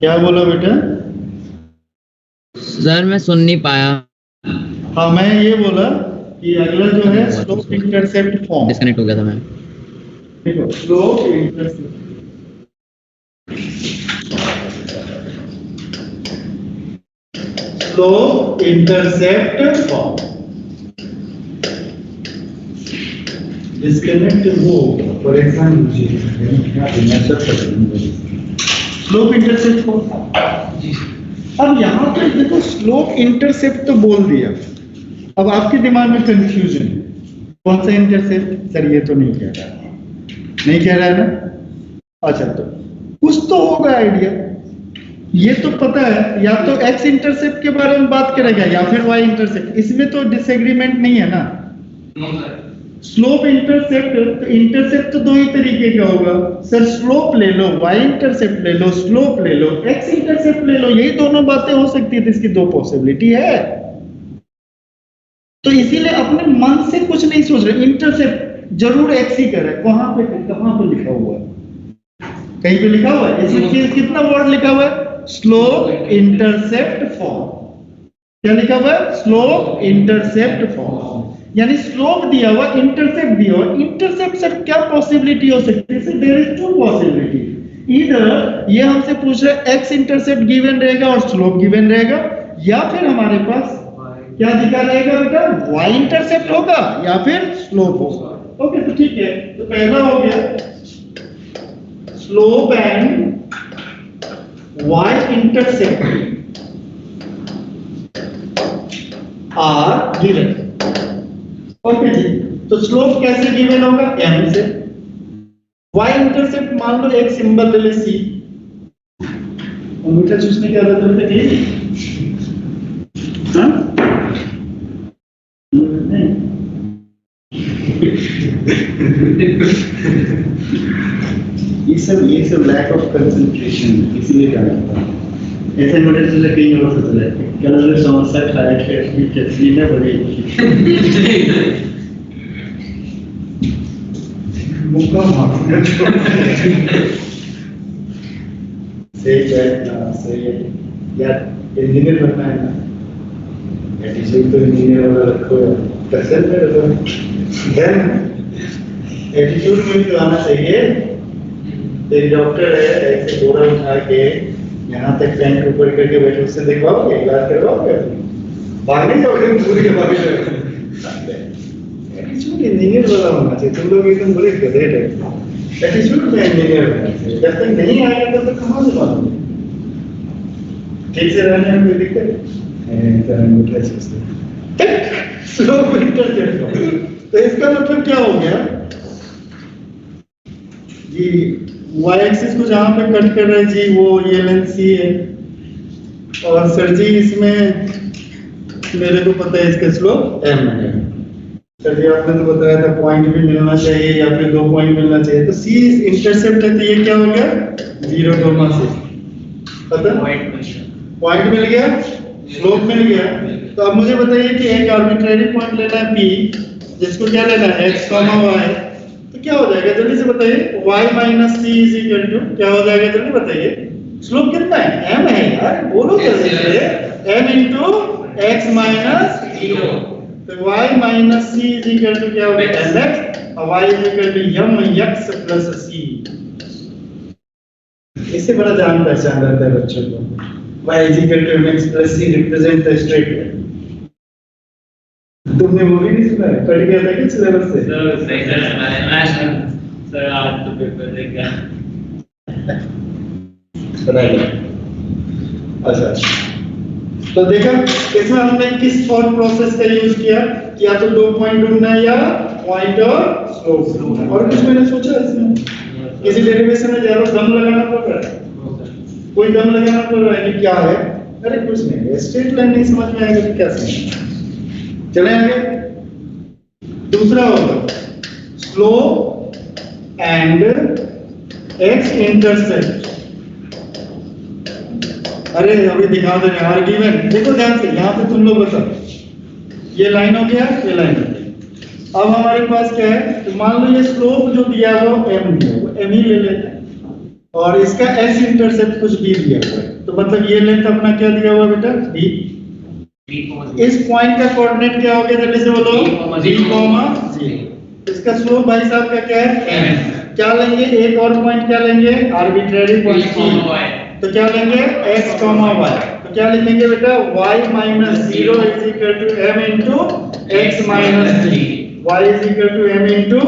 क्या बोला बेटा? सर मैं सुन नहीं पाया। हाँ मैं ये बोला कि अगला जो है स्लोप इंटरसेप्ट फॉर्म, डिस्कनेक्ट हो गया था मैं। देखो slope intercept, slope intercept form disconnect हो, परेशान मुझे क्या स्लोप इंटरसेप्ट फॉर्म। अब यहाँ पे देखो स्लोप इंटरसेप्ट तो बोल दिया, अब आपके दिमाग में कंफ्यूजन है, कौन सा इंटरसेप्ट? सर ये तो नहीं कह रहा है, नहीं कह रहा है ना। अच्छा तो कुछ तो होगा आइडिया, ये तो पता है, या तो एक्स इंटरसेप्ट के बारे में बात करेगा या फिर वाई इंटरसेप्ट, इसमें तो डिसएग्रीमेंट नहीं है ना। स्लोप इंटरसेप्ट, तो इंटरसेप्ट तो दो ही तरीके का होगा सर, स्लोप ले लो, वाई इंटरसेप्ट ले लो, स्लोप ले लो, एक्स इंटरसेप्ट ले लो, यही दोनों बातें हो सकती है, तो इसकी दो पॉसिबिलिटी है। तो इसीलिए अपने मन से कुछ नहीं सोच रहे, इंटरसेप्ट जरूर एक्स ही करे, कहां पे लिखा हुआ है, कहीं पे लिखा हुआ है, इसमें कितना वर्ड लिखा हुआ है? Slope intercept form. क्या लिखा हुआ है? स्लोप इंटरसेप्ट फॉर्म, यानी स्लोप दिया हुआ, इंटरसेप्ट दिया हुआ। इंटरसेप्ट सर क्या पॉसिबिलिटी हो सकती है? Sir there is two possibility, इधर ये हमसे पूछ रहे हैं एक्स इंटरसेप्ट गिवन रहेगा और स्लोप गिवन रहेगा, या फिर हमारे पास क्या दिखा रहेगा बेटा? वाई इंटरसेप्ट होगा या फिर स्लोप होगा। ओके तो ठीक है, तो पहला हो गया slope and y intercept are given. Okay जी, तो स्लोप कैसे गिवन होगा? m से। y इंटरसेप्ट मान लो एक सिंबल ले ले c, अंगूठा चूसने की आदत है ठीक? हाँ ये सब लैक ऑफ कंसंट्रेशन, इसीलिए क्या होता है ऐसे नोटिस से कहीं और से चले कलर समस्या क्लाइट है कि कैसी है बड़ी मुक्का मार सही है ना, सही है यार, इंजीनियर बनना है ना, एटीट्यूड तो इंजीनियर वाला रखो यार, कैसे में रखो यार, एटीट्यूड में भी आना चाहिए। एक डॉक्टर है, ऐसे बोरा उठा के यहाँ तक टैंक ऊपर करके बैठे, उससे दिखवाओगे, इलाज करवाओगे, भाग नहीं जाओगे पूरी के भाग जाओगे। एटीट्यूड इंजीनियर वाला होना चाहिए, तुम लोग एकदम बड़े गधे टाइप, एटीट्यूड में इंजीनियर बनना चाहिए। जब तक नहीं आएगा तो कहाँ से मालूम? ठीक से रहने में कोई दिक्कत तो इसका मतलब क्या हो गया जी, y एक्सिस को जहां पे कट कर रहे जी वो ये लेंथ c है, और सर जी इसमें मेरे को पता है इसका स्लोप m है। सर जी आपने तो बताया था पॉइंट भी मिलना चाहिए या फिर 2 पॉइंट मिलना चाहिए, तो c इंटरसेप्ट है, तो ये क्या हो गया 0, 6 पता पॉइंट मिल गया, स्लोप मिल गया। तो अब मुझे बताइए कि एक आर्बिट्रेरी पॉइंट लेना है p, जिसको क्या लेना है x, y, तो क्या हो जाएगा जल्दी से बताइए? y minus c is equal to क्या हो जाएगा जल्दी बताइए? स्लोप कितना है? m है यार, बोलो जल्दी से, m इनटू x माइनस 0। तो y minus c is equal to क्या होगा mx और y is equal to mx plus c। इससे बड़ा जान पहचान रहता है बच्चों को। y is equal to mx plus c represent the straight line. तुमने वो भी नहीं सुना है? पढ़ गया था क्या सिलेबस से? सही सर आज तो पेपर दे गया। अच्छा, तो देखा इसमें हमने किस थॉट प्रोसेस का यूज किया? या तो 2 पॉइंट ढूंढना है या पॉइंट और स्लोप। और कुछ मैंने सोचा इसमें किसी डेरिवेशन में ज्यादा दम लगाना पड़ रहा है? कोई दम लगाना पड़ रहा है कि क्या है? अरे कुछ नहीं, स्ट्रेट लाइन नहीं समझ में आएगा तो क्या समझ। चले आगे। दूसरा होगा स्लोप एंड एक्स इंटरसेप्ट। अरे अभी दिखा दो यार गिवन, देखो ध्यान से, यहाँ पे तुम लोग बताओ। ये लाइन हो गया, ये लाइन हो गया। अब हमारे पास क्या है? तो मान लो ये स्लोप जो दिया हुआ m दिया हुआ, m ही ले लेते हैं और इसका s इंटरसेप्ट कुछ b दिया हुआ है। तो मतलब ये लेंथ अपना क्या दिया हुआ बेटा? b। इस पॉइंट का कोऑर्डिनेट क्या हो गया? जल्दी से बोलो। b, 0। इसका स्लोप भाई साहब का क्या है? m। क्या लेंगे? एक और पॉइंट क्या लेंगे? Arbitrary point. तो क्या लेंगे? x, y। तो क्या लिखेंगे बेटा? y minus 0 is equal to m into x minus d। y is equal to m into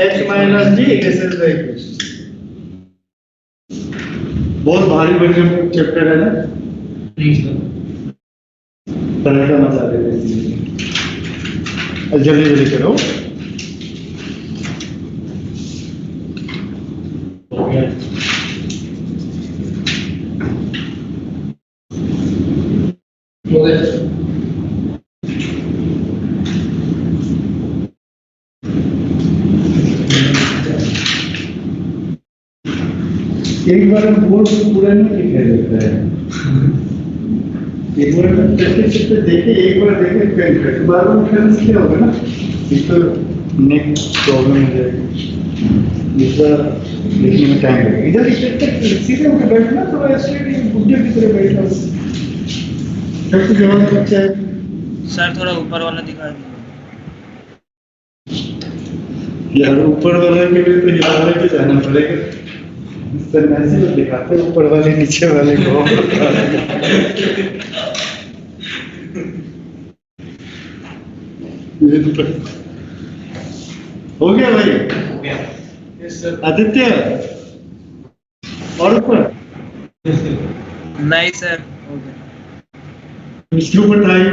x minus d। This is the equation. बहुत भारी बढ़िया चैप्टर है ना? तरह का मजा दे देती है। जल्दी जल्दी करो। एक बार हम बोर्ड को पूरा नहीं लिखा देता है। एक बार हम चलते देखे, एक बार देखे फिर बार बार करने से क्या होगा ना? एक तो नेक प्रॉब्लम हो जाएगी, दूसरा लिखने में टाइम लगेगा। इधर सीधे होकर बैठना, थोड़ा स्ट्रेट बुढ़े की तरह बैठना। सबसे जवाब बच्चा है सर, थोड़ा ऊपर वाला दिखा दीजिए यार। ऊपर वाले के लिए तो यहाँ लेके जाना पड़ेगा। सर ऐसे तो दिखाते ऊपर वाले नीचे वाले को। हो गया भाई? आदित्य और ऊपर नहीं सर, हो गया। इसके ऊपर टाइम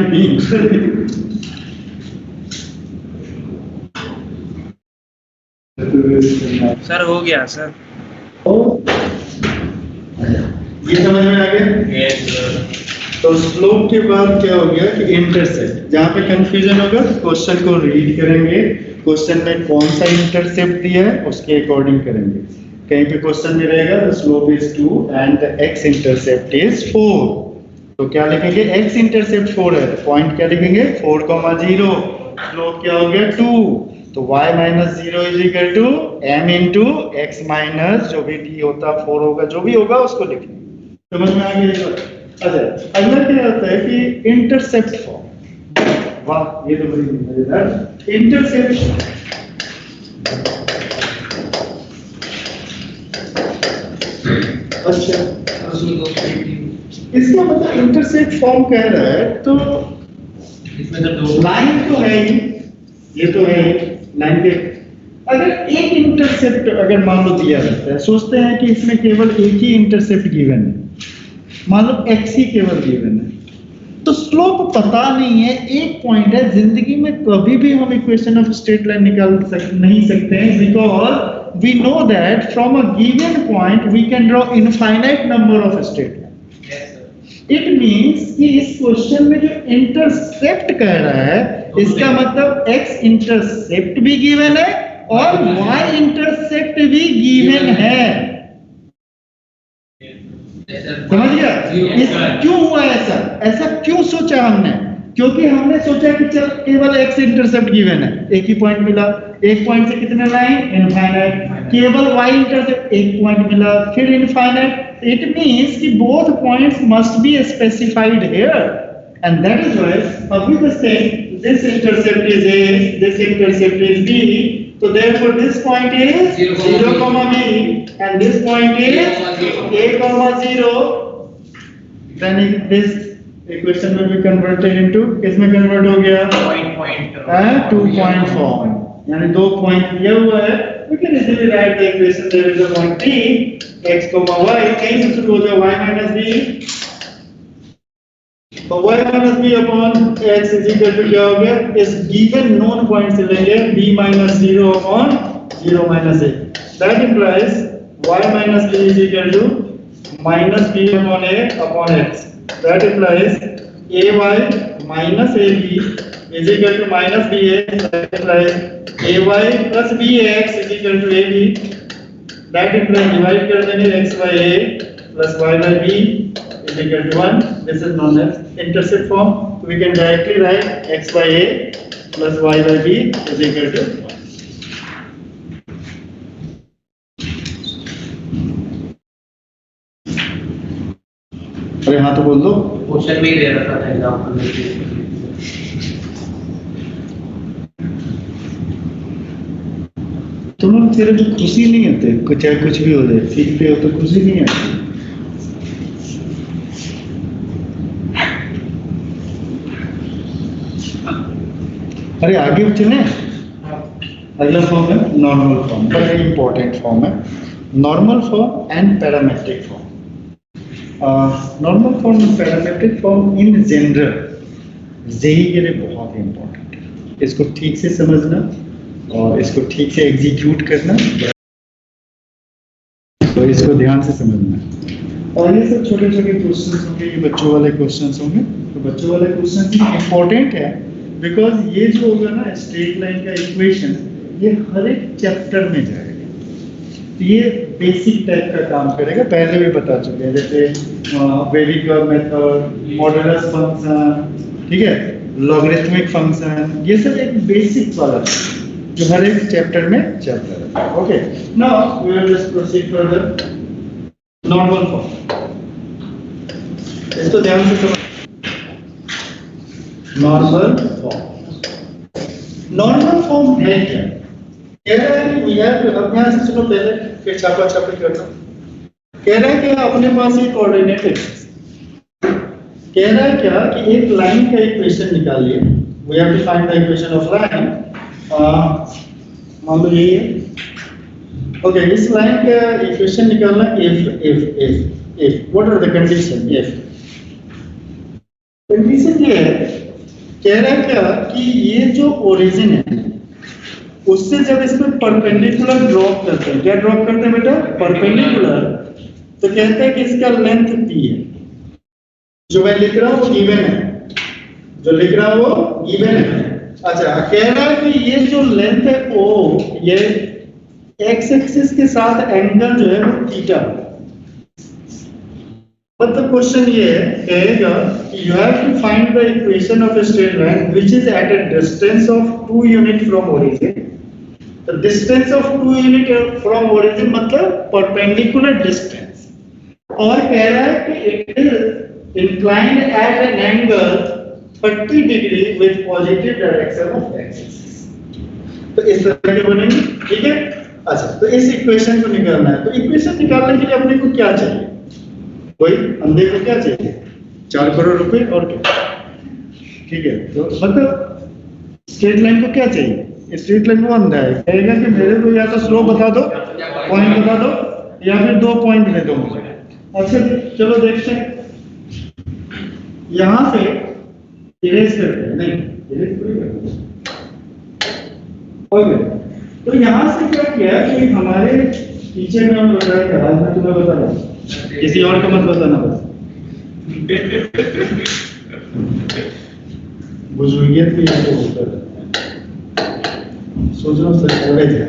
सर हो गया सर। ये समझ में आ गया? तो स्लोप के बाद क्या हो गया कि इंटरसेप्ट। जहां पे कंफ्यूजन होगा तो क्वेश्चन को रीड करेंगे, क्वेश्चन में कौन सा इंटरसेप्ट दिया है उसके अकॉर्डिंग करेंगे। कहीं पे क्वेश्चन में रहेगा the slope is 2 and the x intercept is 4। तो क्या लिखेंगे? एक्स इंटरसेप्ट 4 है, पॉइंट क्या लिखेंगे? 4,0। स्लोप क्या हो गया? 2। तो y minus 0 is equal to m into X minus जो भी d होता 4 होगा, जो भी होगा उसको लिखेंगे। समझ में आ गया? अच्छा, अगला क्या होता है कि इंटरसेप्ट फॉर्म। वाह, ये तो बड़ी मजेदार इंटरसेप्ट। अच्छा, इसका मतलब इंटरसेप्ट फॉर्म कह रहा है तो इसमें जब दो लाइन तो है ही, ये तो है लाइन के। अगर एक इंटरसेप्ट अगर मान लो दिया रहता है, सोचते हैं कि इसमें केवल एक ही इंटरसेप्ट गिवन है, मान लो x ही केवल गिवन है, तो स्लोप पता नहीं है, एक पॉइंट है। जिंदगी में कभी भी हम इक्वेशन ऑफ स्ट्रेट लाइन निकाल नहीं सकते हैं, because we know that from a given point we can draw infinite number of straight line. It means कि इस क्वेश्चन में जो इंटरसेप्ट कह रहा है, इसका मतलब x इंटरसेप्ट भी गिवन है और y इंटरसेप्ट भी गिवन है। समझ गया? क्यों हुआ ऐसा? ऐसा क्यों सोचा हमने? क्योंकि हमने सोचा कि चल केवल x इंटरसेप्ट गिवन है, एक ही पॉइंट मिला, एक पॉइंट से कितने लाइन? इनफाइनाइट। केवल y इंटरसेप्ट एक पॉइंट मिला, फिर इनफाइनाइट। इट मींस कि both points must be specified here, and that is why अभी the same this intercept is A, this intercept is B, so therefore this point is 0, B, and this point is A, 0. Then this equation will be converted into, किसमें convert हो गया? Two point form. यानी दो point दिया हुआ है. We can easily write the equation. There is a point P, x, y. कहीं से शुरू हो जाए y minus b. तो y minus b upon x is equal to क्या हो गया? इस given known point से लेंगे b minus 0 upon 0 minus a. That implies y minus b is equal to minus b upon a upon x. That implies ay minus ab is equal to minus ba. That implies ay plus bx is equal to ab. That implies divide कर देंगे x by a plus y by b is equal to 1. This is known as intercept form. So we can directly write x by a plus y by b is equal to 1. अरे हाँ तो बोल दो. Question भी दे रखा था example में. तुम लोग तेरे को खुशी नहीं होते, चाहे कुछ भी हो जाए, सीखते हो तो खुशी नहीं आती. अरे आगे चले. अगला फॉर्म है नॉर्मल फॉर्म. बड़ा इंपॉर्टेंट फॉर्म है normal form and parametric form. Normal form and parametric form in general JEE के लिए बहुत इंपॉर्टेंट है. इसको ठीक से समझना और इसको ठीक से एग्जीक्यूट करना, तो इसको ध्यान से समझना. और ये सब छोटे छोटे क्वेश्चंस होंगे, ये बच्चों वाले क्वेश्चंस होंगे. तो बच्चों वाले क्वेश्चन इंपॉर्टेंट है बिकॉज ये जो होगा ना स्ट्रेट लाइन का इक्वेशन, ये हर एक चैप्टर में जाएगा. तो ये बेसिक टाइप का काम करेगा. पहले भी बता चुके हैं, जैसे वेरिएबल मेथड, मॉडुलस फंक्शन, ठीक है, लॉगरिथमिक फंक्शन, ये सब एक बेसिक वाला है जो हर एक चैप्टर में चलता है. Okay, now we will just proceed further. Normal form, इसको ध्यान से समझ. नॉर्मल फॉर्म, नॉर्मल फॉर्म है क्या? कह रहा है कि यार अब यहाँ से चलो पहले फिर छापा छापी करना. कह रहा है कि अपने पास एक कोऑर्डिनेट है. कह रहा है क्या कि एक लाइन का इक्वेशन निकालिए. We have to find the equation of line. मान लो यही है. ओके, इस लाइन का इक्वेशन निकालना if what are the condition? if condition ये है, कह रहा है क्या कि ये जो ओरिजिन है उससे जब इसमें परपेंडिकुलर ड्रॉप करते हैं, क्या ड्रॉप करते हैं बेटा? परपेंडिकुलर. तो कहते हैं कि इसका लेंथ p है. जो मैं लिख रहा हूं वो गिवन है, जो लिख रहा हूं वो गिवन है. अच्छा, कह रहा है कि ये जो लेंथ है o, ये x एक्सिस के साथ एंगल जो है वो थीटा. मतलब क्वेश्चन ये है, कहेगा कि you have to find the equation of a straight line which is at a distance of 2 unit from origin. The distance of 2 unit from origin मतलब परपेंडिकुलर डिस्टेंस. और कह रहा है कि it is inclined at an angle 30 degree with positive direction of x-axis. तो इस तरह के बनेंगे, ठीक है. अच्छा, तो इस इक्वेशन को निकालना है. तो इक्वेशन निकालने के लिए अपने को क्या चाहिए? कोई अंधे को क्या चाहिए? 4 करोड़ रुपए और क्या, ठीक है. तो मतलब स्ट्रेट लाइन को क्या चाहिए? स्ट्रेट लाइन वो अंधा है, कहेगा कि मेरे को या तो स्लोप बता दो, पॉइंट बता दो, या फिर 2 पॉइंट दे दो मुझे. अच्छा चलो देखते हैं. यहां से इरेज करते हैं, नहीं इरेज पूरी करते हैं. ओके, तो यहां से क्या किया कि हमारे टीचर ने हमें बताया था, आज मैं तुम्हें बता रहा हूं, किसी और को मत बताना बस. बुजुर्गियत में ये तो होता है. सोच रहा हूँ सर कॉलेज है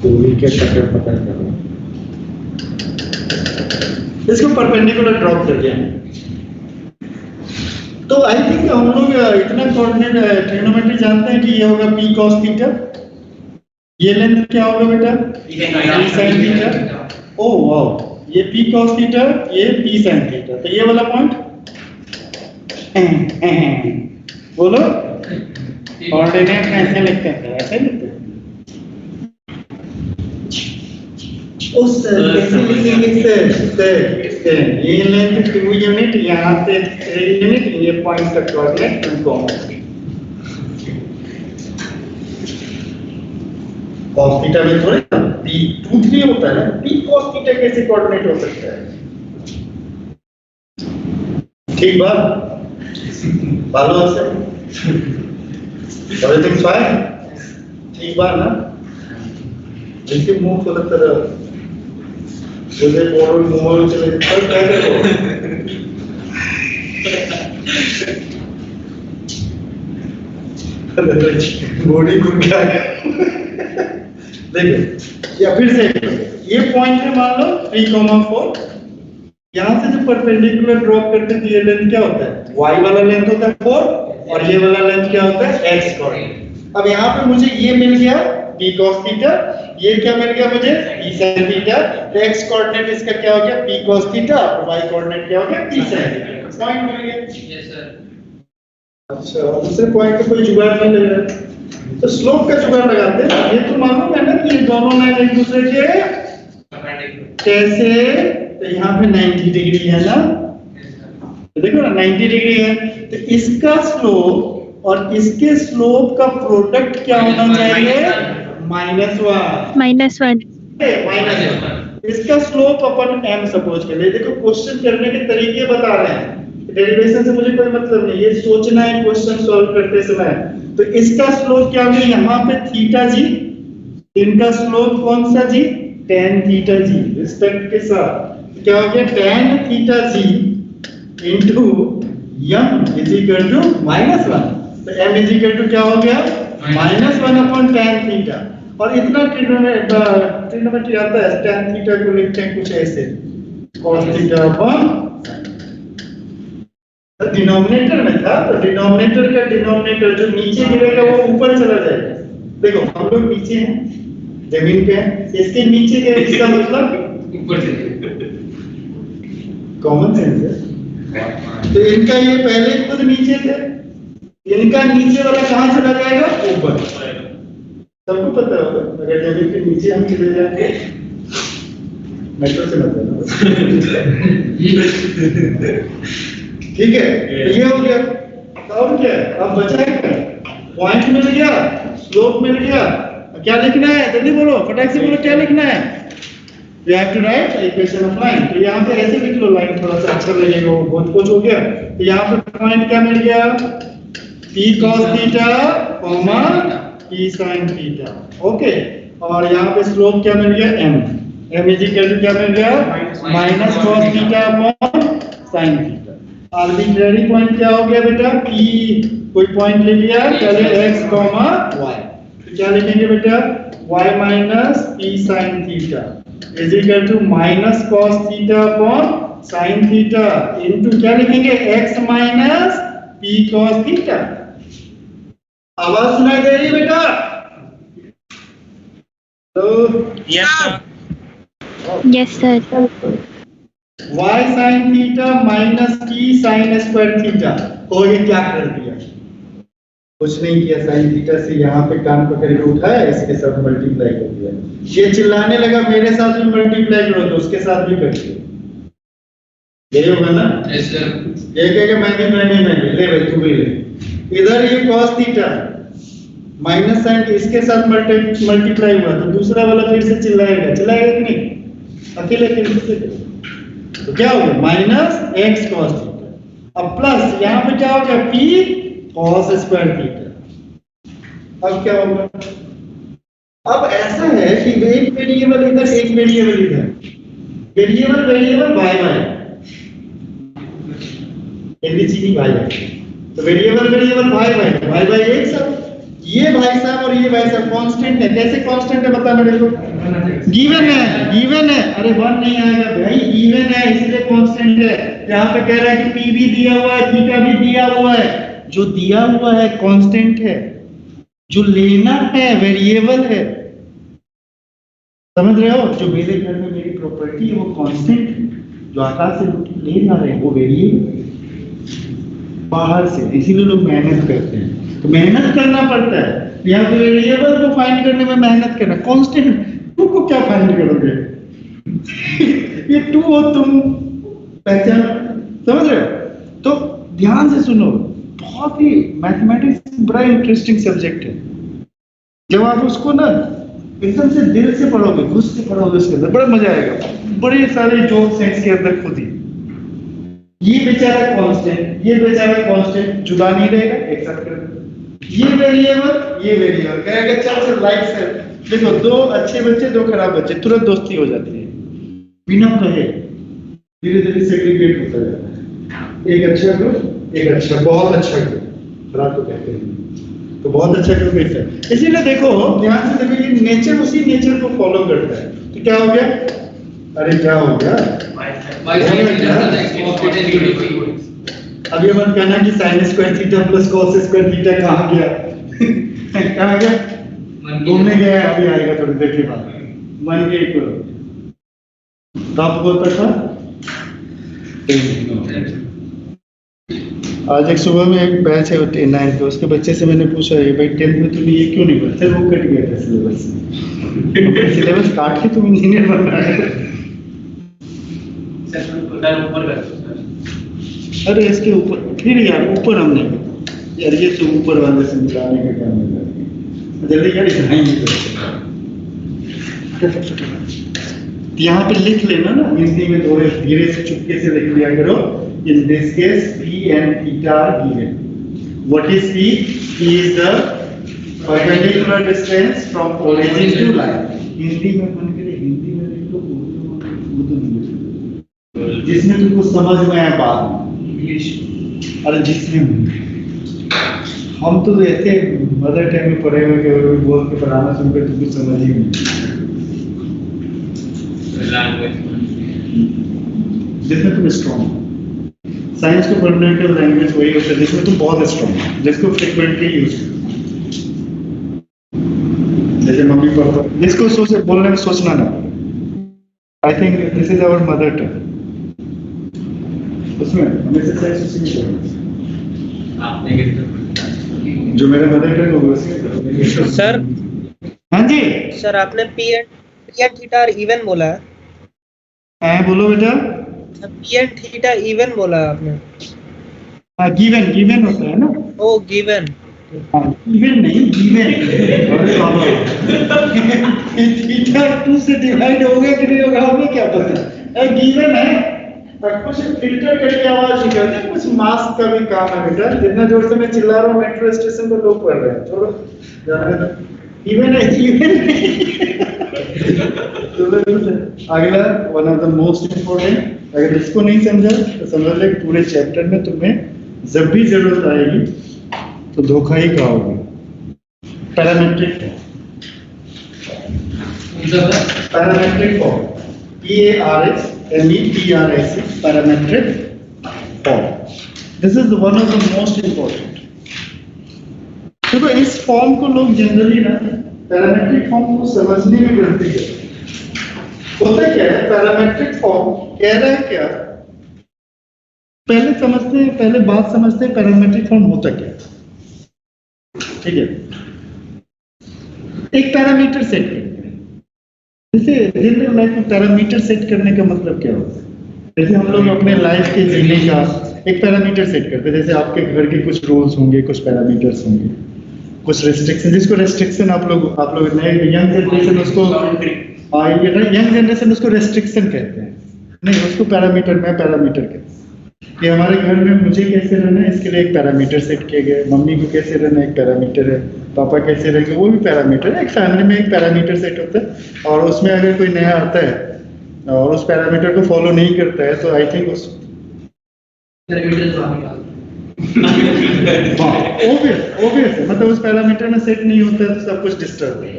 तो विकेट का पता कर रहा हूँ. इसको परपेंडिकुलर ड्रॉप कर दिया. तो आई थिंक हम लोग इतना कोऑर्डिनेट ट्रिग्नोमेट्री जानते हैं कि ये होगा p cos थीटा. ये लेंथ क्या होगा बेटा? p sin theta. Oh wow, ये p cos थीटा, ये p sin थीटा. तो ये वाला पॉइंट बोलो कोऑर्डिनेट कैसे लिखते हैं, ऐसे लिखते हैं उस कैसे लिखेंगे सर ये लेंथ 2 यूनिट, यहाँ से 3 यूनिट, ये पॉइंट का कोऑर्डिनेट 2 cos थीटा में थोड़े p 2 3 होता है, p cos थीटा कैसे कोऑर्डिनेट हो सकता है? ठीक बात बालो से एवरीथिंग फाइन, ठीक बात ना? जैसे मुंह को लगता है मुझे बोल मुंह चले पर कहते हो बॉडी को क्या देखो या फिर से ये पॉइंट है मान लो 3,4, यहाँ से जो परपेंडिकुलर ड्रॉप करते हैं ये लेंथ क्या होता है? y वाला लेंथ होता है 4 और ये वाला लेंथ क्या होता है? x coordinate. अब यहाँ पे मुझे ये मिल गया p cos थीटा, ये क्या मिल गया मुझे? p sin theta. तो x कोऑर्डिनेट इसका क्या हो गया? p cos थीटा और y कोऑर्डिनेट क्या हो गया? p sin theta. पॉइंट मिल गया। Yes sir. अच्छा दूसरे पॉइंट पे कोई जुगाड़ नहीं लग रहा तो स्लोप का जुगाड़ लगाते हैं। ये तो मालूम है ना कि ये दोनों लाइन एक दूसरे के कैसे, तो यहाँ पे 90 डिग्री है ना, तो देखो ना 90 डिग्री है, तो इसका स्लोप और इसके स्लोप का प्रोडक्ट क्या होना चाहिए? -1 -1 इसका स्लोप अपन m सपोज कर ले। देखो क्वेश्चन करने के तरीके बता रहे हैं, डेरिवेशन से मुझे कोई मतलब नहीं, ये सोचना है क्वेश्चन सॉल्व करते समय। तो इसका स्लोप क्या होगा? यहाँ पे थीटा जी, इनका स्लोप कौन सा जी? tan थीटा जी, रिस्पेक्ट के साथ क्या हो गया? tan थीटा जी into m is equal to -1। तो m इज इक्वल टू क्या हो गया? -1 अपॉन tan थीटा। और इतना ट्रिग्नोमेट्री आता है, tan थीटा को लिखते हैं कुछ ऐसे cos थीटा अपॉन डिनोमिनेटर में था, तो डिनोमिनेटर का डिनोमिनेटर जो नीचे गिरेगा वो ऊपर चला जाएगा। देखो हम लोग नीचे हैं, जमीन पे हैं, इसके नीचे गए, इसका मतलब ऊपर चले। कॉमन सेंस है। तो इनका ये पहले खुद नीचे थे, इनका नीचे वाला कहाँ चला जाएगा? ऊपर। सबको पता होगा अगर जमीन के नीचे हम चले जाएंगे, मेट्रो से मतलब ठीक है। तो ये हो गया, अब क्या है? अब बचा क्या? पॉइंट मिल गया, स्लोप मिल गया, क्या लिखना है? जल्दी बोलो, फटाक से बोलो, क्या लिखना है? You have to write equation of line। तो यहाँ पे ऐसे लिख लो, लाइन थोड़ा सा अच्छा लगेगा, वो बहुत कुछ हो गया। तो यहाँ पे पॉइंट क्या मिल गया? p cos theta, p sin theta, okay. और यहाँ पे स्लोप क्या मिल गया? m इज इक्वल टू क्या मिल गया? -cos theta upon sin theta. Arbitrary point क्या हो गया बेटा? p कोई पॉइंट ले लिया, पहले x, y, तो क्या लिखेंगे बेटा? y minus p sin theta is equal to -cos theta upon sin theta into क्या लिखेंगे? x minus p cos theta. आवाज सुनाई दे रही है बेटा? तो yes sir. Yes sir। y sin theta minus p sin square theta को ये क्या कर दिया? कुछ नहीं किया, sin थीटा से यहाँ पे कान पकड़ के उठाया, इसके साथ मल्टीप्लाई कर दिया। ये चिल्लाने लगा मेरे साथ भी मल्टीप्लाई करो, तो उसके साथ भी कर दिया। यही होगा ना? Yes sir. ये कहेगा मैं भी ले भाई तू भी ले। इधर ये cos थीटा माइनस साइन इसके साथ मल्टीप्लाई हुआ, तो दूसरा वाला फिर से चिल्लाएगा कि नहीं? अकेले फिर से तो क्या हो गया? -x cos theta. अब प्लस यहाँ पे क्या हो गया? p cos square theta. अब क्या होगा? अब ऐसा है कि एक वेरिएबल इधर, एक वेरिएबल इधर, वेरिएबल y एबीसीडी y। तो वेरिएबल y एक साथ, ये भाई साहब और ये भाई साहब कांस्टेंट है। कैसे कांस्टेंट है बता मेरे को? गिवन है। अरे 1 नहीं आएगा भाई, गिवन है इसलिए कांस्टेंट है। यहाँ पे कह रहा है कि p भी दिया हुआ है, थीटा भी दिया हुआ है। जो दिया हुआ है कांस्टेंट है, जो लेना है वेरिएबल है। समझ रहे हो? जो मेरे घर में मेरी प्रॉपर्टी है वो कांस्टेंट है, जो आकाश से ले जा रहे हैं वो वेरिएबल बाहर से, इसीलिए लोग मेहनत करते हैं। तो मेहनत करना पड़ता है। यहाँ पे वेरिएबल को फाइंड करने में मेहनत करना, कांस्टेंट टू को क्या फाइंड करोगे? ये टू हो तुम पहचान, समझ रहे हो? तो ध्यान से सुनो, बहुत ही मैथमेटिक्स बड़ा इंटरेस्टिंग सब्जेक्ट है। जब आप उसको ना एकदम से दिल से पढ़ोगे, घुस के पढ़ोगे उसके अंदर, बड़ा मजा आएगा। बड़े सारे जोक्स हैं इसके अंदर खुद ही। ये बेचारा कांस्टेंट, ये बेचारा कांस्टेंट जुदा नहीं रहेगा, एक साथ करेगा। ये वेरिएबल कहेगा चल से लाइक से। देखो, दो अच्छे बच्चे, दो खराब बच्चे, तुरंत दोस्ती हो जाती है बिना कहे, धीरे धीरे सेग्रीगेट होता जाता है। एक अच्छा ग्रुप, एक अच्छा, बहुत अच्छा ग्रुप, खराब तो कहते हैं, तो बहुत अच्छा ग्रुप है। इसीलिए देखो, ध्यान से देखो, ये नेचर उसी नेचर को फॉलो करता है। तो क्या हो गया? अरे क्या हो गया? अभी मत कहना कि sin square theta plus cos square theta कहाँ गया? कहाँ गया? घूमने गया, अभी आएगा थोड़ी देर के बाद। मन के इक्वल कब होता था? आज एक सुबह में एक बैच है 9th, उसके बच्चे से मैंने पूछा, ये भाई 10th में तूने ये क्यों नहीं पढ़ा? सर वो कट गया था सिलेबस। सिलेबस काट के तुम इंजीनियर बन रहा है। अरे इसके ऊपर फिर यार, ऊपर हमने यार ये तो ऊपर वाले से मिलाने का काम है। जल्दी गाड़ी यहाँ पे लिख लेना ना हिंदी में, थोड़े धीरे से चुपके से लिख लिया करो। In this case P and theta are given. What is P? P is the perpendicular distance from origin to line. Hindi में मन करे, हिंदी में लिख लो, उर्दू में लिख लो, जिसमें तुमको समझ में आए बाद में। अरे जिसमें हम तो ऐसे मदर टंग में पढ़े हुए कि बोल के पढ़ाना सुनकर तुमको समझ ही नहीं। जिसमें तुम स्ट्रॉन्ग, साइंस को पढ़ने का लैंग्वेज वही होता है जिसमें तुम बहुत स्ट्रॉन्ग, जिसको फ्रिक्वेंटली यूज करो। जैसे मम्मी पापा, जिसको सोच बोलने में सोचना ना। I think this is our mother tongue. उसमें हमेशा साइंस उसी में जो मेरा मदर टंग होगा उसी। सर, हाँ जी सर आपने पी एंड थीटा इवन बोला है। बोलो बेटा। पी एंड थीटा इवन बोला है आपने। हाँ, गिवन होता है ना। ओ गिवन, इवन नहीं, गिवन। थीटा 2 से डिवाइड होगा कि नहीं होगा हमें क्या पता। गिवन है, कुछ फिल्टर करके आवाज निकलती है, कुछ मास्क का भी काम है बेटा। जितना जोर से मैं चिल्ला रहा हूँ मेट्रो स्टेशन पर लोग पढ़ रहे हैं, छोड़ो इवन है, इवन अगला one of the most important, अगर इसको नहीं समझा तो समझ ले पूरे चैप्टर में तुम्हें जब भी जरूरत आएगी तो धोखा ही खाओगे। Parametric form, PARS METRIC, parametric form. This is one of the most important. देखो इस फॉर्म को लोग जनरली ना पैरामेट्रिक फॉर्म को समझने में गलती करते हैं। होता क्या है पैरामेट्रिक फॉर्म कह रहा है क्या? पहले बात समझते हैं पैरामेट्रिक फॉर्म होता क्या है। ठीक है, एक पैरामीटर सेट करते हैं। जैसे जनरल लाइफ में पैरामीटर सेट करने का मतलब क्या होता है? जैसे हम लोग अपने लाइफ के जीने का एक पैरामीटर सेट करते हैं। जैसे आपके घर के कुछ रूल्स होंगे, कुछ पैरामीटर्स होंगे, कुछ रेस्ट्रिक्शन, जिसको रेस्ट्रिक्शन आप लोग नए यंग जनरेशन उसको यंग जनरेशन उसको रेस्ट्रिक्शन कहते हैं, नहीं उसको पैरामीटर में पैरामीटर कहते हैं। कि हमारे घर में मुझे कैसे रहना है इसके लिए एक पैरामीटर सेट किए गए, मम्मी को कैसे रहना एक पैरामीटर है, पापा कैसे रहेंगे वो भी पैरामीटर है। एक फैमिली में एक पैरामीटर सेट होता है और उसमें अगर कोई नया आता है और उस पैरामीटर को फॉलो नहीं करता है तो आई थिंक उस ओबियस मतलब उस पैरामीटर में सेट नहीं होता है तो सब कुछ डिस्टर्ब है,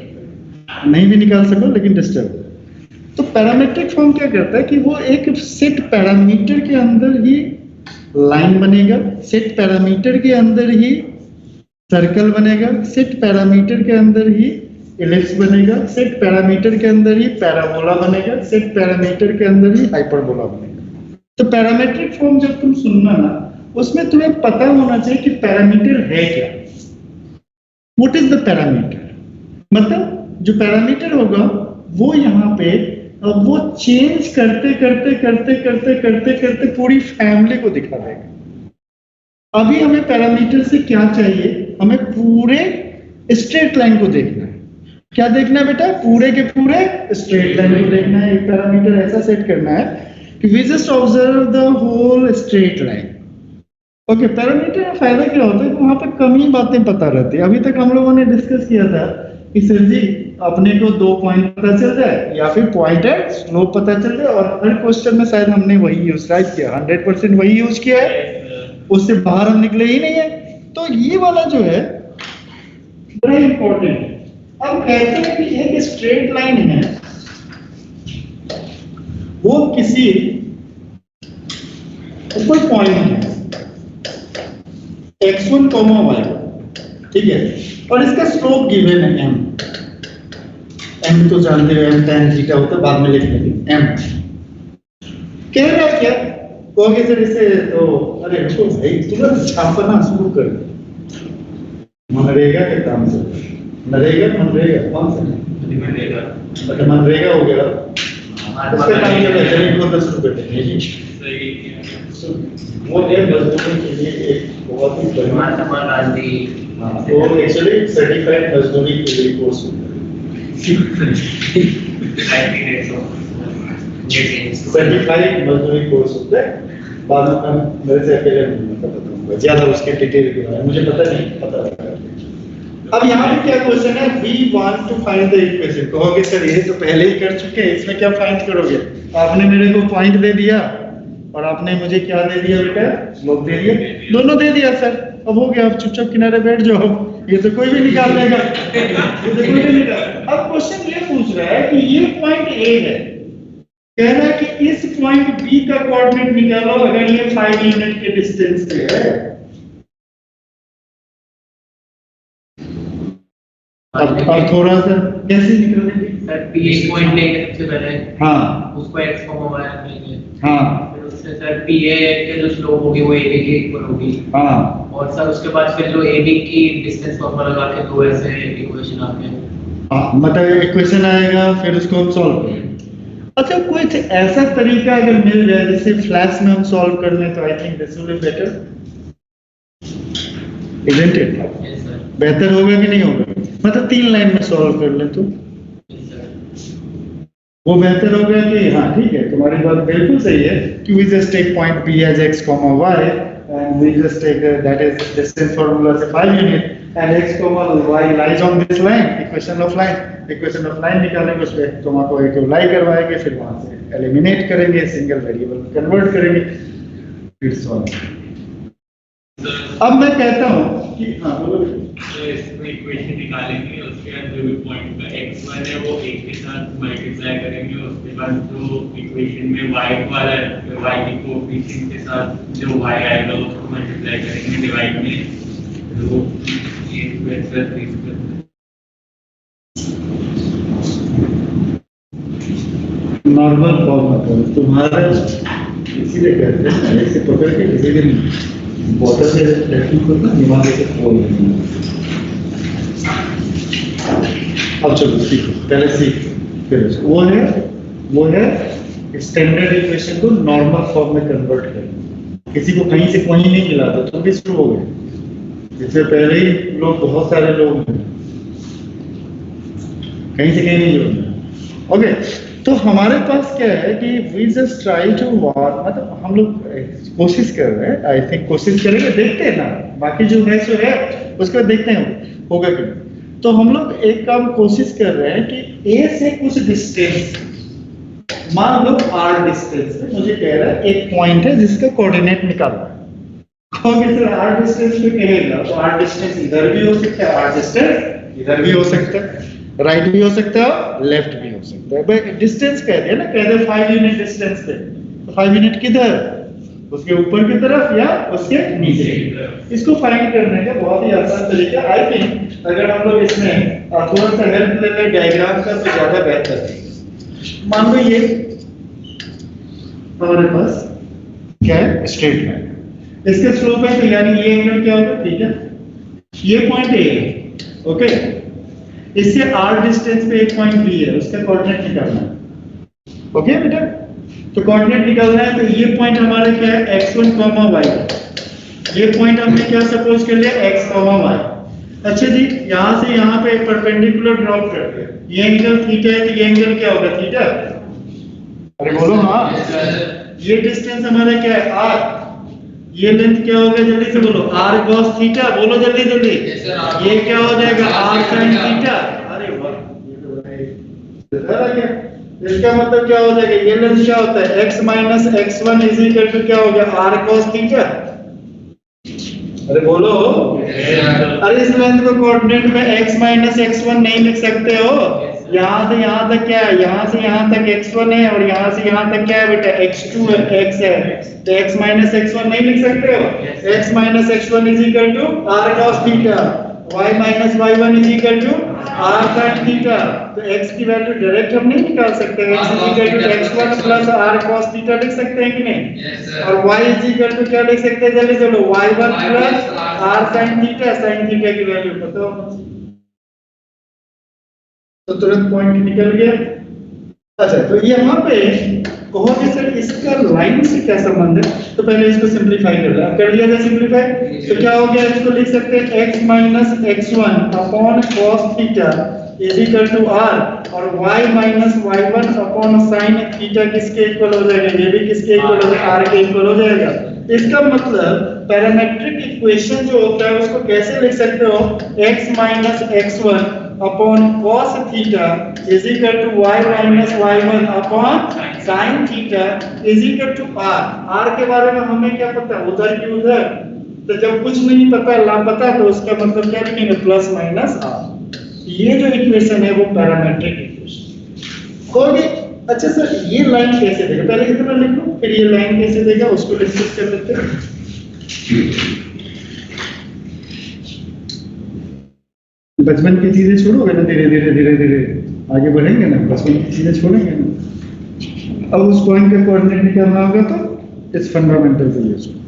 नहीं भी निकाल सको लेकिन डिस्टर्ब है। तो पैरामेट्रिक फॉर्म क्या करता है कि वो एक सेट पैरामीटर के अंदर ही लाइन बनेगा, सेट पैरामीटर के अंदर ही सर्कल बनेगा, सेट पैरामीटर के अंदर ही इलिप्स बनेगा, सेट पैरामीटर के अंदर ही पैराबोला बनेगा, सेट पैरामीटर के अंदर ही हाइपरबोला बनेगा। तो पैरामेट्रिक फॉर्म जब तुम सुनना ना उसमें तुम्हें पता होना चाहिए कि पैरामीटर है क्या। व्हाट इज द पैरामीटर, मतलब जो पैरामीटर होगा वो यहाँ पे वो चेंज करते करते करते करते करते करते पूरी फैमिली को दिखा देगा। अभी हमें पैरामीटर से क्या चाहिए, हमें पूरे स्ट्रेट लाइन को देखना है। क्या देखना है बेटा, पूरे के पूरे स्ट्रेट लाइन को देखना है। एक पैरामीटर ऐसा सेट करना है कि we just observe the whole straight line. Okay, parameter का फायदा क्या होता है कि वहां पे कम ही बातें पता रहती है। अभी तक हम लोगों ने डिस्कस किया था कि सर जी अपने को 2 पॉइंट पता चल जाए या फिर पॉइंट एंड स्लोप पता चल जाए, और हर क्वेश्चन में शायद हमने वही यूज किया, 100% वही यूज किया है, उससे बाहर हम निकले ही नहीं है। तो ये वाला जो है बड़ा इंपॉर्टेंट है। अब कहते हैं कि एक स्ट्रेट लाइन है, वो किसी कोई पॉइंट है x1, y, ठीक है, और इसका स्लोप गिवन है m तो जानते हो m tan थीटा होता है, बाद में लिख लेंगे m। कह रहा है क्या, कहोगे सर इसे तो अरे रुको भाई तुरंत छापना शुरू कर, मनरेगा के काम से, नरेगा मनरेगा कौन सा मनरेगा, अच्छा मनरेगा हो गया, इसका काम क्या है, चलिए को 10 रुपए देंगे जी। वो एक मजदूरी के लिए एक बहुत ही बढ़िया सामान डाल दी। तो एक्चुअली सर्टिफाइड मजदूरी के लिए कोर्स सर्टिफाइड मजदूरी कोर्स होता है। बाद में हम मेरे से अकेले बताऊंगा ज्यादा उसके डिटेल के बारे में, मुझे पता नहीं, पता लगा। अब यहाँ पे क्या क्वेश्चन है, we want to find the equation. कहोगे सर ये तो पहले ही कर चुके हैं, इसमें क्या फाइंड करोगे, आपने मेरे को पॉइंट दे दिया और आपने मुझे क्या दे दिया बेटा, स्लोप दे दिया, दोनों दे दिया सर, अब हो गया, आप चुपचाप किनारे बैठ जाओ, ये तो कोई भी निकाल लेगा, ये तो कोई भी निकाल। अब क्वेश्चन ये पूछ रहा है कि ये पॉइंट ए है, कह रहा है कि इस पॉइंट बी का कोऑर्डिनेट निकालो अगर ये 5 यूनिट के डिस्टेंस से है। अब थोड़ा सा कैसे निकालेंगे सर, पी एक पॉइंट लेंगे सबसे पहले, हाँ उसको x, y लेंगे, हाँ फिर उससे सर पी ए के जो स्लोप होगी वो ए के इक्वल होगी, हाँ, और सर उसके बाद फिर जो ए बी की डिस्टेंस फॉर्मूला लगा के दो ऐसे इक्वेशन आते हैं। हाँ मतलब इक्वेशन आएगा, फिर उसको हम सॉल्व करेंगे। अच्छा कुछ ऐसा तरीका अगर मिल जाए जिससे फ्लैश में हम सॉल्व कर लें तो आई think this will be better, isn't it? Yes sir. बेहतर होगा कि नहीं होगा, मतलब 3 लाइन में सॉल्व कर लें तो यस सर। वो बेहतर होगा कि हाँ ठीक है, तुम्हारी बात बिल्कुल सही है कि we just take point B as x, y and we just take that is distance formula से 5 unit and x, y lies on this line, equation of line निकालेंगे, उसमें को एक लाई करवाएंगे, फिर वहां से एलिमिनेट करेंगे, सिंगल वेरिएबल कन्वर्ट करेंगे, फिर सॉल्व। अब मैं कहता हूँ कि हाँ बोलो, तो इसमें इक्वेशन निकालेंगे, उसके बाद जो भी पॉइंट का x1 है वो a के साथ मल्टीप्लाई करेंगे, उसके बाद जो इक्वेशन में y वाला है y के कोएफिशिएंट के साथ जो y आएगा उसको मल्टीप्लाई करेंगे डिवाइड में, तो ये square plus b square. Normal form मतलब तुम्हारा इसीलिए कहते हैं ऐसे पकड़ के किसी दिन बॉटल से लड़की को ना दिमाग से खोल देना। अब चलो सीखो, पहले सीखो, फिर वो है स्टैंडर्ड इक्वेशन को नॉर्मल फॉर्म में कन्वर्ट करना। किसी को कहीं से कहीं नहीं मिला था तो भी शुरू हो गए, इससे पहले ही लोग बहुत सारे लोग हैं, कहीं से कहीं नहीं जुड़ना। ओके, तो हमारे पास क्या है कि we just try to work, मतलब हम लोग कोशिश कर रहे हैं, आई थिंक कोशिश करेंगे, देखते हैं ना, बाकी जो है सो है उसको देखते हैं होगा कि। तो हम लोग एक काम कोशिश कर रहे हैं कि ए से कुछ डिस्टेंस, मान लो r डिस्टेंस है, मुझे कह रहा है एक पॉइंट है जिसका कोऑर्डिनेट निकालना है। कहोगे सर r डिस्टेंस पे कहेगा तो r डिस्टेंस इधर भी हो सकता है, r डिस्टेंस इधर भी हो सकता है, राइट भी हो सकता है, लेफ्ट भी हो सकता है। भाई डिस्टेंस कह दिया ना, कह दे 5 यूनिट डिस्टेंस पे, तो 5 यूनिट किधर, उसके ऊपर की तरफ या उसके नीचे। इसको फाइंड करने का बहुत ही आसान तरीका, आई थिंक अगर हम लोग इसमें थोड़ा सा हेल्प ले लें डायग्राम का तो ज्यादा बेहतर है। मान लो ये हमारे पास क्या है, स्ट्रेट लाइन, इसका स्लोप है, तो यानी ये एंगल क्या होगा, ठीक है, ये पॉइंट ए है ओके, इससे r डिस्टेंस पे एक पॉइंट B है, उसका कोऑर्डिनेट निकालना है। ओके बेटा, तो कोऑर्डिनेट निकालना है, तो ये पॉइंट हमारा क्या है, x1, y। ये पॉइंट हमने क्या सपोज कर लिया, x, y। अच्छा जी, यहाँ से यहाँ पे एक परपेंडिकुलर ड्रॉप करते हैं, ये एंगल थीटा है, तो ये एंगल क्या होगा, थीटा। अरे बोलो हाँ, ये डिस्टेंस हमारा क्या है, r। ये लेंथ क्या होगा, जल्दी से बोलो, r cos थीटा। बोलो जल्दी जल्दी, ये क्या हो जाएगा, r sin थीटा। अरे वाह, ये तो बड़ा ही इसका मतलब क्या हो जाएगा, ये लेंथ क्या होता है, x minus x1 is equal to क्या हो गया, r cos थीटा। अरे बोलो, अरे इस लेंथ को कोऑर्डिनेट में x माइनस x1 नहीं लिख सकते हो, यहाँ से यहाँ तक क्या है, यहाँ से यहाँ तक x1 है और यहाँ से यहाँ तक क्या है बेटा, x2 है, x है, तो x माइनस x1 नहीं लिख सकते हो। x minus x1 is equal to r cos theta, y minus y1 is equal to r sin theta. तो x की वैल्यू डायरेक्ट हम नहीं निकाल सकते, x is equal to x1 plus r cos theta लिख सकते हैं कि नहीं, और y इज इक्वल टू क्या लिख सकते हैं, जल्दी चलो, y1 plus r sin theta की वैल्यू पता होना चाहिए, तो तुरंत पॉइंट निकल गया। अच्छा, तो यहाँ पे कहोगे सर इसका लाइन से क्या संबंध है, तो पहले इसको सिंपलीफाई कर लिया, कर लिया जाए सिंपलीफाई, तो क्या हो गया, इसको लिख सकते हैं x minus x1 upon cos theta is equal to r, और y minus y1 upon sin theta किसके इक्वल हो जाएगा, ये भी किसके इक्वल हो जाएगा, r के इक्वल हो जाएगा। इसका मतलब पैरामेट्रिक इक्वेशन जो होता है उसको कैसे लिख सकते हो, x minus x1 upon cos theta is equal to y minus y1 upon sin theta is equal to r। r के बारे में हमें क्या पता, उधर की उधर, तो जब कुछ नहीं पता, लापता, तो उसका मतलब क्या लिखेंगे, प्लस माइनस r। ये जो इक्वेशन है वो पैरामेट्रिक इक्वेशन हो गई। अच्छा सर, ये लाइन कैसे देगा, पहले इतना लिख लो, फिर ये लाइन कैसे देगा उसको डिस्कस कर लेते हैं। बचपन की चीजें छोड़ोगे ना, धीरे धीरे धीरे धीरे आगे बढ़ेंगे ना, बचपन की चीजें छोड़ेंगे ना। अब उस पॉइंट का कोऑर्डिनेट निकालना होगा तो इस फंडामेंटल से यूज करो।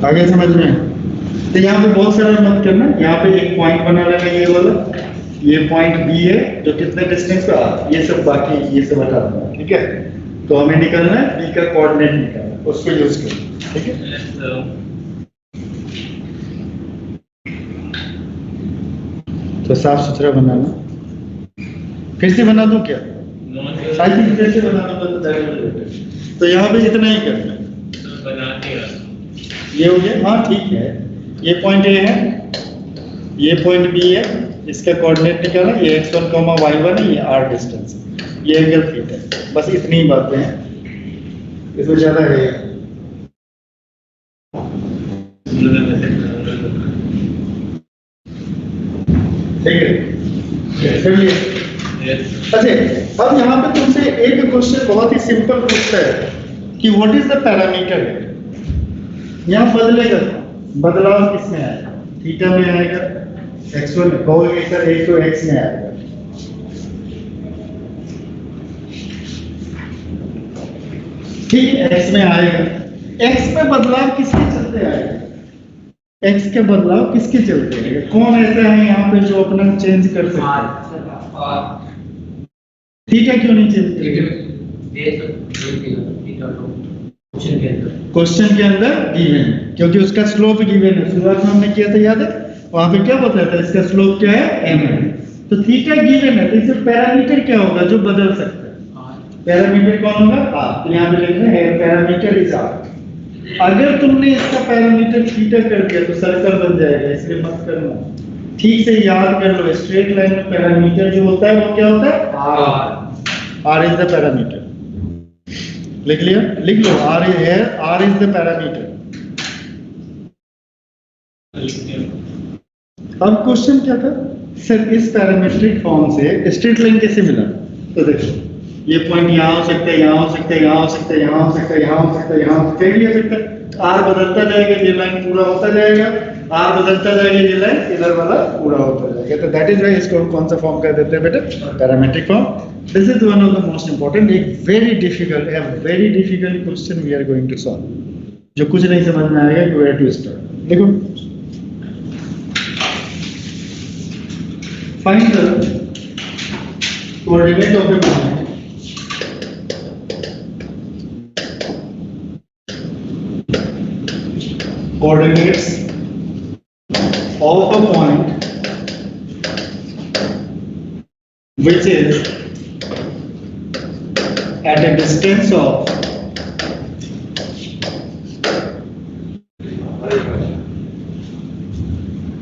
आगे समझ में, तो यहाँ पे बहुत सारा मत करना, यहाँ पे एक पॉइंट बना लेना, ये वाला, ये पॉइंट बी है जो कितने डिस्टेंस पे आ, ये सब बाकी ये सब हटा देना, ठीक है। तो हमें निकालना है बी का कोऑर्डिनेट निकालना, उसको यूज करना, ठीक है। तो साफ सुथरा बनाना, फिर से बना दूं क्या, आई थिंक फिर से बना दूंगा तो यहाँ पे इतना ही करना है, ये हो गया, हाँ ठीक है। ये पॉइंट ए है, ये पॉइंट बी है, इसका कोऑर्डिनेट निकाला, ये x1, y1 है, ये r डिस्टेंस है, ये एंगल थीटा है, बस इतनी ही बातें हैं, इसमें ज्यादा है। ठीक है, चलिए। अच्छा, अब यहाँ पे तुमसे एक क्वेश्चन बहुत ही सिंपल पूछता है कि व्हाट इज द पैरामीटर। यहाँ बदलेगा, बदलाव किसमें आएगा, थीटा में आएगा, x1 कहोगे सर एक तो x में आएगा, ठीक है, x में आएगा। x में बदलाव किसके चलते आएगा, x के बदलाव किसके चलते आएगा, कौन ऐसा है यहाँ पे जो अपना चेंज कर सकता है, थीटा क्यों नहीं चेंज करेगा, क्वेश्चन के अंदर गिवन है, क्योंकि उसका स्लोप गिवन है, शुरुआत में हमने किया था, याद है, वहां पे क्या बताया था, इसका स्लोप क्या है, m है, तो थीटा गिवन है, तो इससे पैरामीटर क्या होगा जो बदल सकता है, पैरामीटर कौन होगा, r। तो यहाँ पे लिख रहे हैं पैरामीटर इज r। अगर तुमने इसका पैरामीटर थीटा कर दिया तो सर्कल बन जाएगा, इसलिए मत करना, ठीक से याद कर लो, स्ट्रेट लाइन में पैरामीटर जो होता है वो क्या होता है, r इज द पैरामीटर, लिख लिया, लिख लो, r इज द पैरामीटर। अब क्वेश्चन क्या था, सर इस पैरामेट्रिक फॉर्म से स्ट्रेट लाइन कैसे मिला? तो देखो ये पॉइंट यहाँ हो सकता है, यहाँ हो सकता है, यहाँ हो सकता है, यहाँ हो सकता है, यहाँ हो सकता है, यहाँ कहीं भी हो सकता है। आर बदलता जाएगा, ये लाइन पूरा होता जाएगा, आर बदलता जाएगा, ये लाइन इधर वाला पूरा होता जाएगा। तो दैट इज व्हाई इसको हम कौन सा फॉर्म कर देते हैं बेटा? Parametric form. This is one of the most important, एक very difficult question we are going to solve, जो कुछ नहीं समझ में आएगा कि वेयर टू स्टार्ट। देखो, find the coordinate of a point coordinates of a point which is at a distance of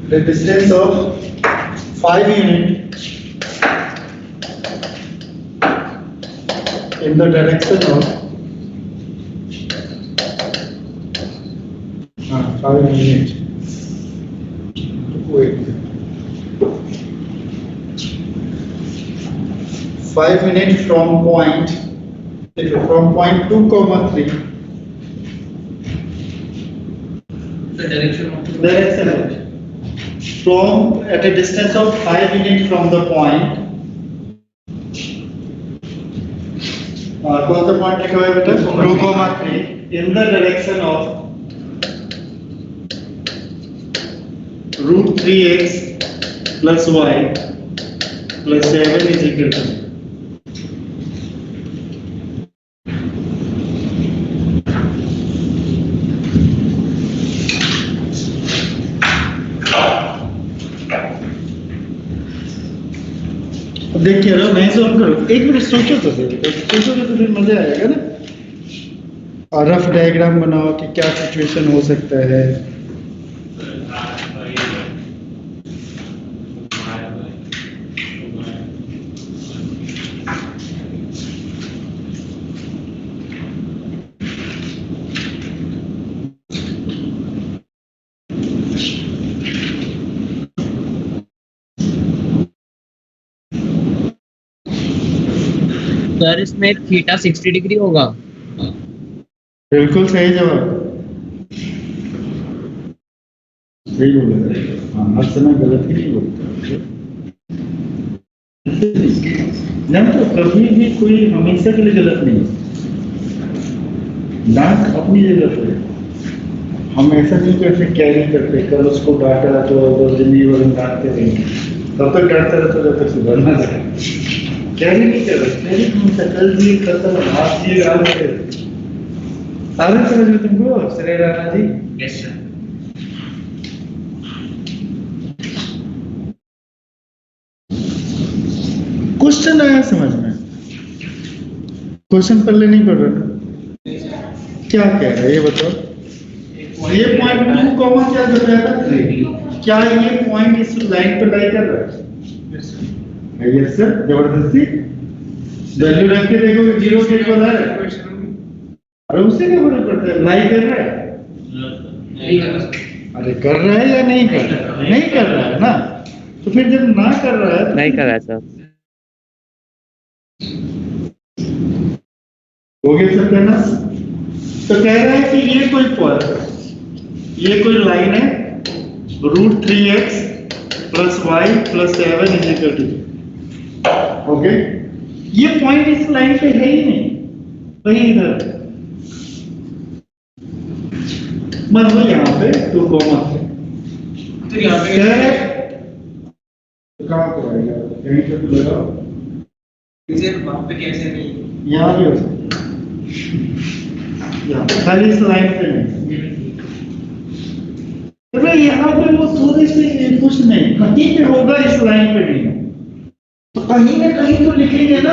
the distance of 5 units in the direction of 5 units. Wait. 5 minutes from point 2, 3. The direction of from at a distance of 5 units from the point. कौन सा point लिखा हुआ है बेटा? 2, 3 in the direction of root 3x plus y plus 7 is equal to देखिए रहो, नहीं solve करो, एक मिनट सोचो तो सही, सोचोगे तो फिर मजा आएगा ना। और रफ डायग्राम बनाओ कि क्या सिचुएशन हो सकता है। सर इसमें थीटा 60 डिग्री होगा। बिल्कुल सही जवाब, सही बोला। हाँ, हर समय गलत ही नहीं बोलता। तो कभी भी कोई हमेशा के लिए गलत नहीं, डांट अपनी जगह पे। हम ऐसा नहीं करते, कैरी करते, कल उसको डांटा तो जिंदगी भर डांटते रहेंगे, तब तक डांटता रहता जब तक सुधरना जाए। कैरी नहीं कर रहे, कैरी कौन सा? कल जी खत्म, आज जी आज से सारे समझ में तुमको Shreya Rana ji? Yes sir. Question आया समझ में? क्वेश्चन पहले नहीं पढ़ रहे, क्या कह रहा है ये बताओ। ये पॉइंट 2 कॉमा क्या कर रहा था? 3। क्या ये पॉइंट इस लाइन पर लाई कर रहा है? यस सर, जबरदस्ती वैल्यू रख के देखो 0 के इक्वल है, अरे उससे क्या फर्क पड़ता है? लाई कर रहा है, नहीं कर रहा। अरे कर रहा है या नहीं कर रहा है? नहीं कर रहा है ना, तो फिर जब ना कर रहा है तो नहीं कर रहा है सर। हो गया सब कहना। तो कह रहा है कि ये कोई लाइन है, root 3x plus y plus 7 is equal to. Okay, ये पॉइंट इस लाइन पे है ही नहीं, वही इधर मतलब यहाँ पे 2 कॉमा है। तो यहाँ पे कहाँ पर आएगा? कहीं पे तो लगाओ, इसे वहाँ पे कैसे नहीं? यहाँ भी हो सकता है, यहाँ खाली इस लाइन पे नहीं। तो भाई यहाँ पे वो थोड़े से कुछ नहीं, कहीं पे होगा, इस लाइन पे नहीं। तो कहीं ना कहीं तो लिखेंगे ना,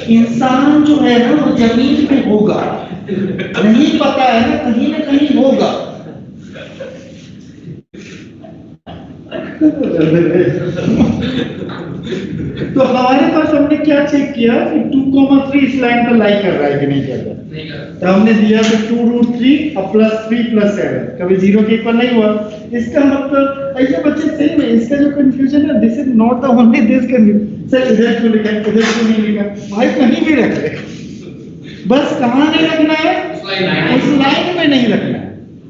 इंसान जो है ना वो जमीन पे होगा, नहीं पता है ना, कहीं ना कहीं होगा। तो हमारे पास हमने क्या चेक किया कि 2,3 इस लाइन पर लाई कर रहा है कि नहीं कर रहा है? नहीं कर रहा। तो हमने दिया कि 2 रूट 3 और प्लस 3 प्लस 7 कभी 0 के इक्वल नहीं हुआ। इसका मतलब ऐसे बच्चे सही में इसका जो कंफ्यूजन है, this is not the only this confusion. Sir इधर क्यों लिखा, इधर क्यों नहीं लिखा, भाई कहीं भी रख ले, बस कहाँ नहीं रखना है, उस लाइन में नहीं रखना है।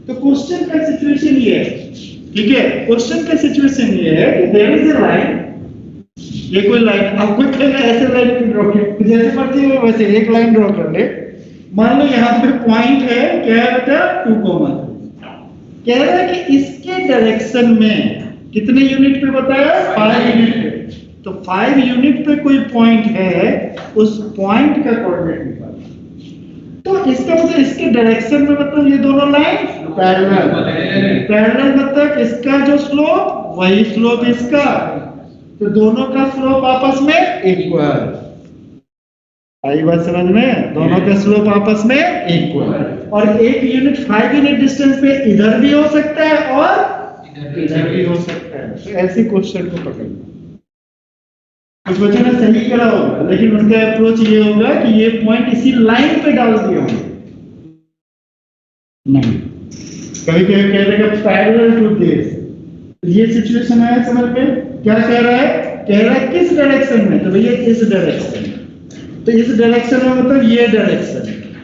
तो क्वेश्चन का सिचुएशन ये है, ठीक है, क्वेश्चन का सिचुएशन ये है कि देयर इज अ लाइन, ये कोई लाइन, अब कोई कहेगा ऐसे लाइन ड्रॉ कर, जैसे मर्जी हो वैसे एक लाइन ड्रॉ कर ले। मान लो यहाँ पे पॉइंट है, क्या है बेटा, 2, कह रहा है कि इसके डायरेक्शन में कितने यूनिट पे बताया, 5 यूनिट पे। तो 5 यूनिट पे कोई पॉइंट है, उस पॉइंट का कोऑर्डिनेट निकालना। तो इसका मतलब इसके डायरेक्शन में मतलब ये दोनों लाइन पैरेलल मतलब इसका जो स्लोप वही स्लोप इसका, तो दोनों का स्लोप आपस में इक्वल। आई बात समझ में, दोनों का स्लोप आपस में इक्वल। और एक यूनिट 5 यूनिट डिस्टेंस पे इधर भी हो सकता है और इधर भी हो सकता है। तो ऐसे क्वेश्चन को पकड़ना। कुछ बच्चों ने सही करा होगा, लेकिन उनका अप्रोच ये होगा कि ये पॉइंट इसी लाइन पे डाल दिया होगा, नहीं कभी कभी कह देगा पैरेलल टू दिस। ये सिचुएशन है, समझ में क्या कह रहा है, कह रहा है किस डायरेक्शन में, तो भैया इस डायरेक्शन में। तो इस डायरेक्शन में मतलब ये डायरेक्शन,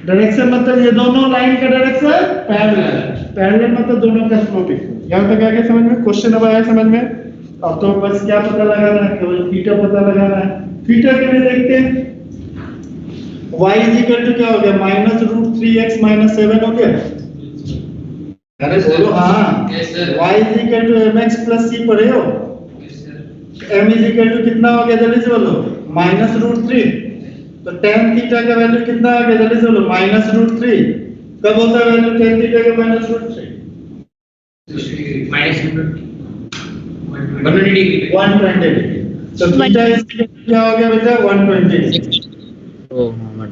डायरेक्शन मतलब ये दोनों लाइन का डायरेक्शन पैरेलल, पैरेलल मतलब दोनों का स्लोप इक्वल। यहां तक आ गया समझ में, क्वेश्चन अब आया समझ में। अब तो बस क्या पता लगाना है, केवल थीटा पता लगाना है। थीटा के लिए देखते हैं, y = क्या हो गया, -√3x - 7 हो गया। अरे बोलो हाँ, y = mx + c पढ़े हो, m = कितना हो गया जल्दी से बोलो, -√3। तो tan थीटा का वैल्यू कितना आ गया जल्दी से बोलो, -√3। कब होता है वैल्यू tan थीटा का -√3? -120 डिग्री। तो थीटा क्या हो गया बेटा, 120 डिग्री। तो हाँ,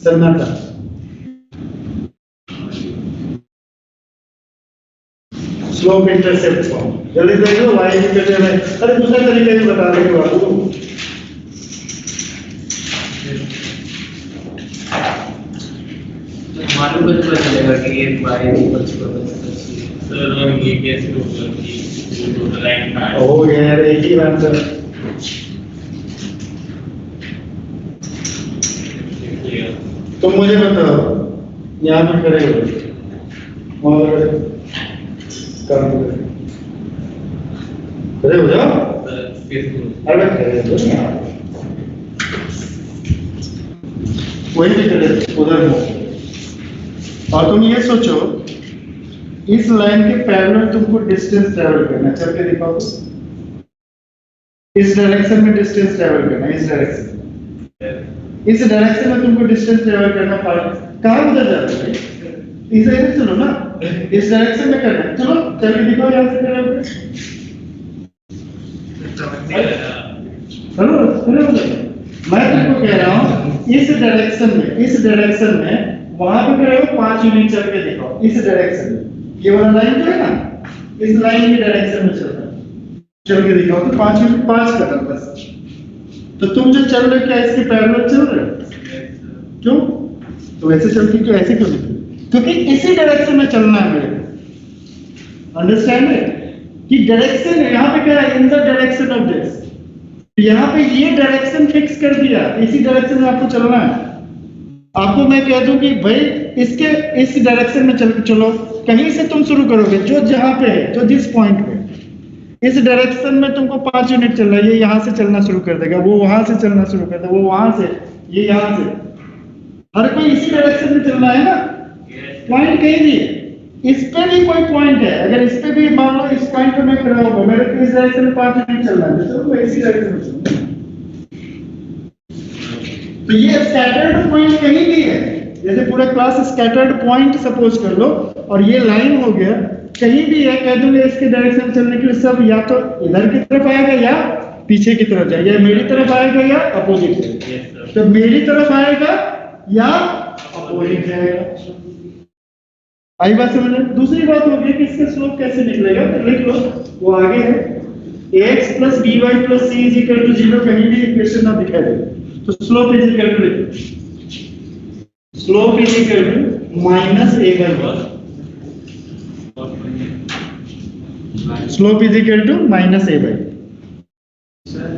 सन्नाटा। स्लोप इंटरसेप्ट फॉर्म जल्दी देख लो, y = में। अरे दूसरा तरीका भी बता देंगे बाबू। मालूम कैसे पता चलेगा कि ये y सर और ये कैसे होगा कि वो दोनों लाइन का ओ यार एक ही आंसर। तो मुझे बताओ, यहाँ पे खड़े हो और काम करें, खड़े हो जाओ, अरे खड़े हो जाओ, वही भी खड़े उधर हो। और तुम ये सोचो, इस लाइन के पैरेलल तुमको डिस्टेंस ट्रैवल करना, चल के दिखाओ। इस डायरेक्शन में डिस्टेंस ट्रैवल करना, इस डायरेक्शन में तुमको डिस्टेंस ट्रैवल करना पड़ेगा। कहाँ उधर जा रहे हो, इस डायरेक्शन चलो ना, इस डायरेक्शन में करना, चलो चल के दिखाओ यहाँ से करोगे। चलो मैं तुमको कह रहा हूँ इस डायरेक्शन में वहां पे खड़े हो, 5 यूनिट चल के दिखाओ इस डायरेक्शन में। ये वाला लाइन जो है ना, इस लाइन की डायरेक्शन में चलना, चल के दिखाओ। तो 5 यूनिट 5 कदम बस। तो तुम जो चल रहे हो क्या इसके पैरेलल चल रहे हो? क्यों? तो वैसे चलती तो ऐसे क्यों नहीं? क्योंकि इसी डायरेक्शन में चलना है मेरे को। अंडरस्टैंड है कि डायरेक्शन यहाँ पे क्या है, in the direction of this. यहाँ पे ये डायरेक्शन फिक्स कर दिया, इसी डायरेक्शन में आपको चलना है। आपको मैं कह दूं कि भाई इसके इस डायरेक्शन में चलो, कहीं से तुम शुरू करोगे, जो जहां पे है, जो जिस पॉइंट पे, इस डायरेक्शन में तुमको 5 यूनिट चल रहा है, ये यहां से चलना शुरू कर देगा, वो वहां से चलना शुरू कर देगा, वो वहां से, ये यहां से, हर कोई इसी डायरेक्शन में चलना है ना। पॉइंट कहीं भी, इस पे भी कोई पॉइंट है, अगर इस पे भी मान लो इस पॉइंट पे मैं खड़ा हूं, मेरे को इस डायरेक्शन में 5 यूनिट चलना है, तो मैं इसी डायरेक्शन में चलूंगा। तो ये स्कैटर्ड पॉइंट कहीं भी है, जैसे पूरा क्लास स्कैटर्ड पॉइंट सपोज कर लो, और ये लाइन हो गया, कहीं भी है, कह दूंगा इसके डायरेक्शन चलने के लिए सब या तो इधर की तरफ आएगा या पीछे की तरफ जाएगा, या मेरी तरफ आएगा या अपोजिट। तो मेरी तरफ आएगा या अपोजिट जाएगा। आई बात समझ में? दूसरी बात होगी कि इसका स्लोप कैसे निकलेगा, तो लिख लो, वो आगे है, ax + by + c = 0, कहीं भी इक्वेशन ना दिखाई दे, तो slope is equal to -a/1। Slope is equal to minus a by sir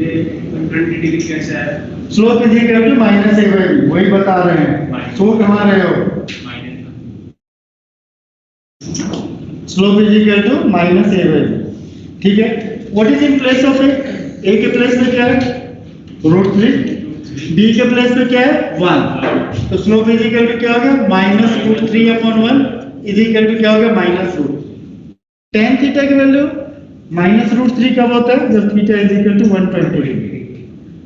ये 120 डिग्री कैसे है? Slope is equal to minus a by b, वही बता रहे हैं। सो कहाँ रहे हो? Slope is equal to minus a by b, ठीक है। What is in place of a? A के प्लेस में क्या है? √3। बी के प्लेस में क्या है? 1। तो स्लोप इज इक्वल टू क्या हो गया? माइनस √3/1 इज इक्वल टू क्या हो गया? माइनस √। tan थीटा की वैल्यू माइनस √3 कब होता है? जब theta is equal to 120 degree.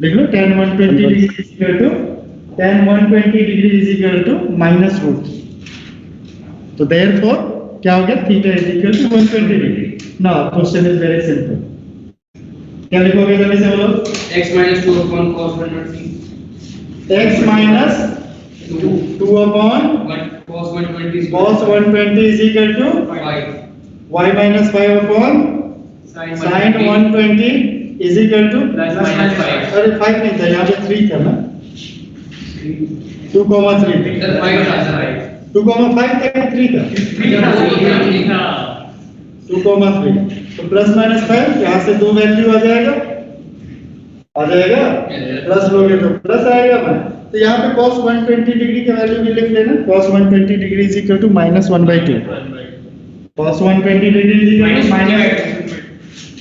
लिख लो tan 120 degree is equal to tan 120 degree is equal to minus √3। तो देयरफॉर क्या हो गया? Theta is equal to 120 degree. Now question is very simple. क्या लिखोगे जल्दी से बोलो? x minus 2 upon cos 120 x minus 2 upon cos 120 is cos 120 is equal to 5 y minus 5 upon sin 120 is equal to plus minus 5 अरे 5 नहीं था, यहाँ पे 3 था ना, 2,3 सर 5 था सर 2,5 था कि 3 था? 2,3। तो प्लस माइनस 5 यहाँ से दो वैल्यू आ जाएगा, प्लस लोगे तो प्लस आएगा ना। तो यहाँ पे cos 120 डिग्री का वैल्यू भी लिख लेना। cos 120 degree is equal to minus 1/2। cos 120 degree is equal to minus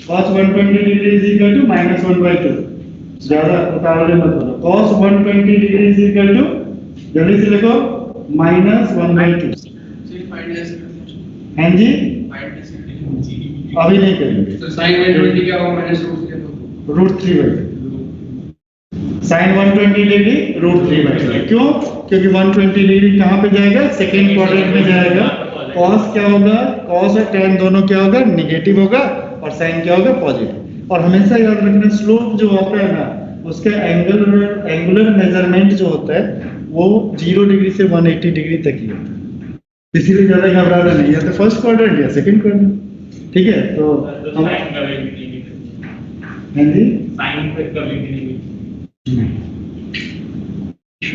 cos 120 degree is equal to minus 1/2। ज्यादा उतावले मत बोलो। cos 120 degree is equal to, जल्दी से लिखो, माइनस 1/2। हाँ जी, अभी नहीं करेंगे। तो sin 120 क्या होगा? माइनस √3/2। sin 120 degree √3/2। क्यों? क्योंकि 120 डिग्री कहाँ पे जाएगा? सेकेंड क्वाड्रेंट में जाएगा। cos क्या होगा? cos और tan दोनों क्या होगा? नेगेटिव होगा, और sin क्या होगा? पॉजिटिव। और हमेशा याद रखना, स्लोप जो होता है ना, उसका एंगुलर मेजरमेंट जो होता है वो 0 डिग्री से 180 डिग्री तक ही होता है। इसीलिए ज्यादा घबराना नहीं, या तो फर्स्ट क्वाड्रेंट या सेकेंड क्वाड्रेंट, ठीक है। तो हम हाँ जी, साइन पे कभी भी नहीं।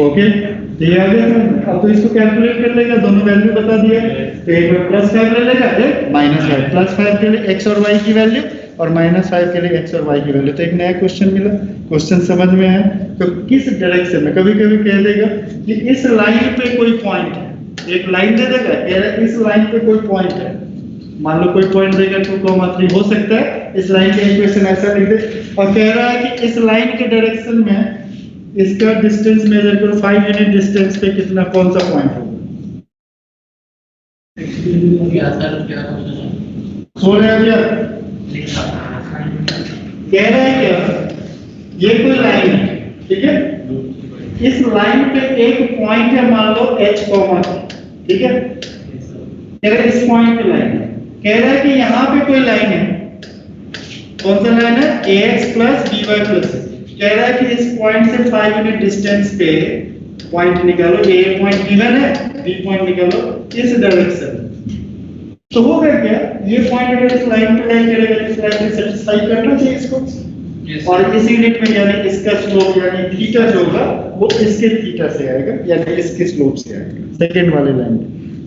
ओके, तो ये आ गया सर। अब तो इसको कैलकुलेट कर लेगा, दोनों वैल्यू बता दिया। तो एक बार +5 ले लेगा, एक -5। +5 के लिए x और y की वैल्यू, और -5 के लिए x और y की वैल्यू। तो एक नया क्वेश्चन मिला। क्वेश्चन समझ में आया? तो किस डायरेक्शन में, कभी कभी कह देगा कि इस लाइन पे कोई पॉइंट है, एक लाइन दे देगा, कह रहा है इस लाइन पे कोई पॉइंट है, मान लो कोई पॉइंट देगा 2,3, हो सकता है इस लाइन का इक्वेशन ऐसा लिख दे, और कह रहा है कि इस लाइन के डायरेक्शन में इसका डिस्टेंस मेजर करो, 5 यूनिट डिस्टेंस पे कितना, कौन सा पॉइंट होगा? सो रहे हैं क्या? कह रहा है क्या, ये कोई लाइन है, ठीक है, इस लाइन पे एक पॉइंट है, मान लो h, ठीक है, अगर इस पॉइंट पे लाइन है, कह रहा है कि यहाँ पे कोई लाइन है, कौन सा लाइन है? ax प्लस by प्लस, कह रहा है कि इस पॉइंट से 5 यूनिट डिस्टेंस पे पॉइंट निकालो, a पॉइंट गिवन है, b पॉइंट निकालो इस डायरेक्शन। तो होगा क्या, ये पॉइंट अगर इस लाइन पे लाई करेगा, इस लाइन से सेटिस्फाई करना चाहिए इसको, और इस यूनिट में यानी इसका स्लोप यानी थीटा जो होगा वो इसके थीटा से आएगा, यानी इसके स्लोप से आएगा, सेकंड वाले लाइन।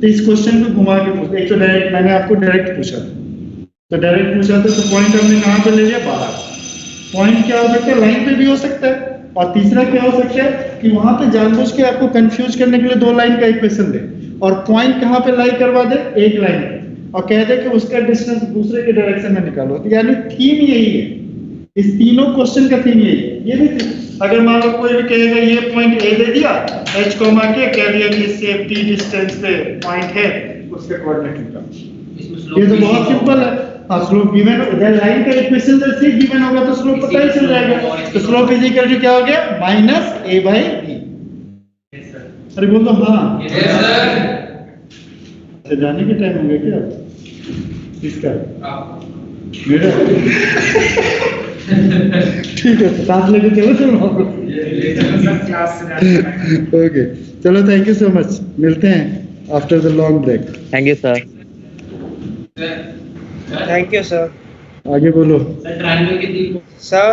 तो इस क्वेश्चन को घुमा के पूछते, एक तो डायरेक्ट, मैंने आपको डायरेक्ट पूछा, तो डायरेक्ट पूछा था, तो पॉइंट हमने कहाँ पे ले लिया? बाहर। पॉइंट क्या हो सकता है? लाइन पे भी हो सकता है, और तीसरा क्या हो सकता है कि वहां पे जानबूझ के आपको कंफ्यूज करने के लिए 2 लाइन का इक्वेशन दे, और पॉइंट कहाँ पे लाई करवा दे? एक लाइन पे, और कह दे कि उसका डिस्टेंस दूसरे के डायरेक्शन में निकालो। यानी थीम यही है, इस तीनों क्वेश्चन का थीम यही है। ये भी अगर मान लो कोई भी कहेगा ये पॉइंट ए दे दिया, h को मान के कह दिया कि इससे t डिस्टेंस पे पॉइंट है, उसके कोऑर्डिनेट निकालो। ये तो बहुत सिंपल है। हाँ, स्लोप गिवन, इधर लाइन का इक्वेशन जैसे गिवन होगा तो स्लोप पता ही चल जाएगा। तो स्लोप इज इक्वल टू क्या हो गया? -a/b। अरे बोल दो हाँ। Yes sir. अच्छा, जाने के टाइम हो गया क्या इसका? मेरा ठीक है, साथ लेके चलो तुम। ओके, चलो, थैंक यू सो मच, मिलते हैं after the long break. Thank you sir. Thank you sir. आगे बोलो। सर ट्रायंगल कितनी सर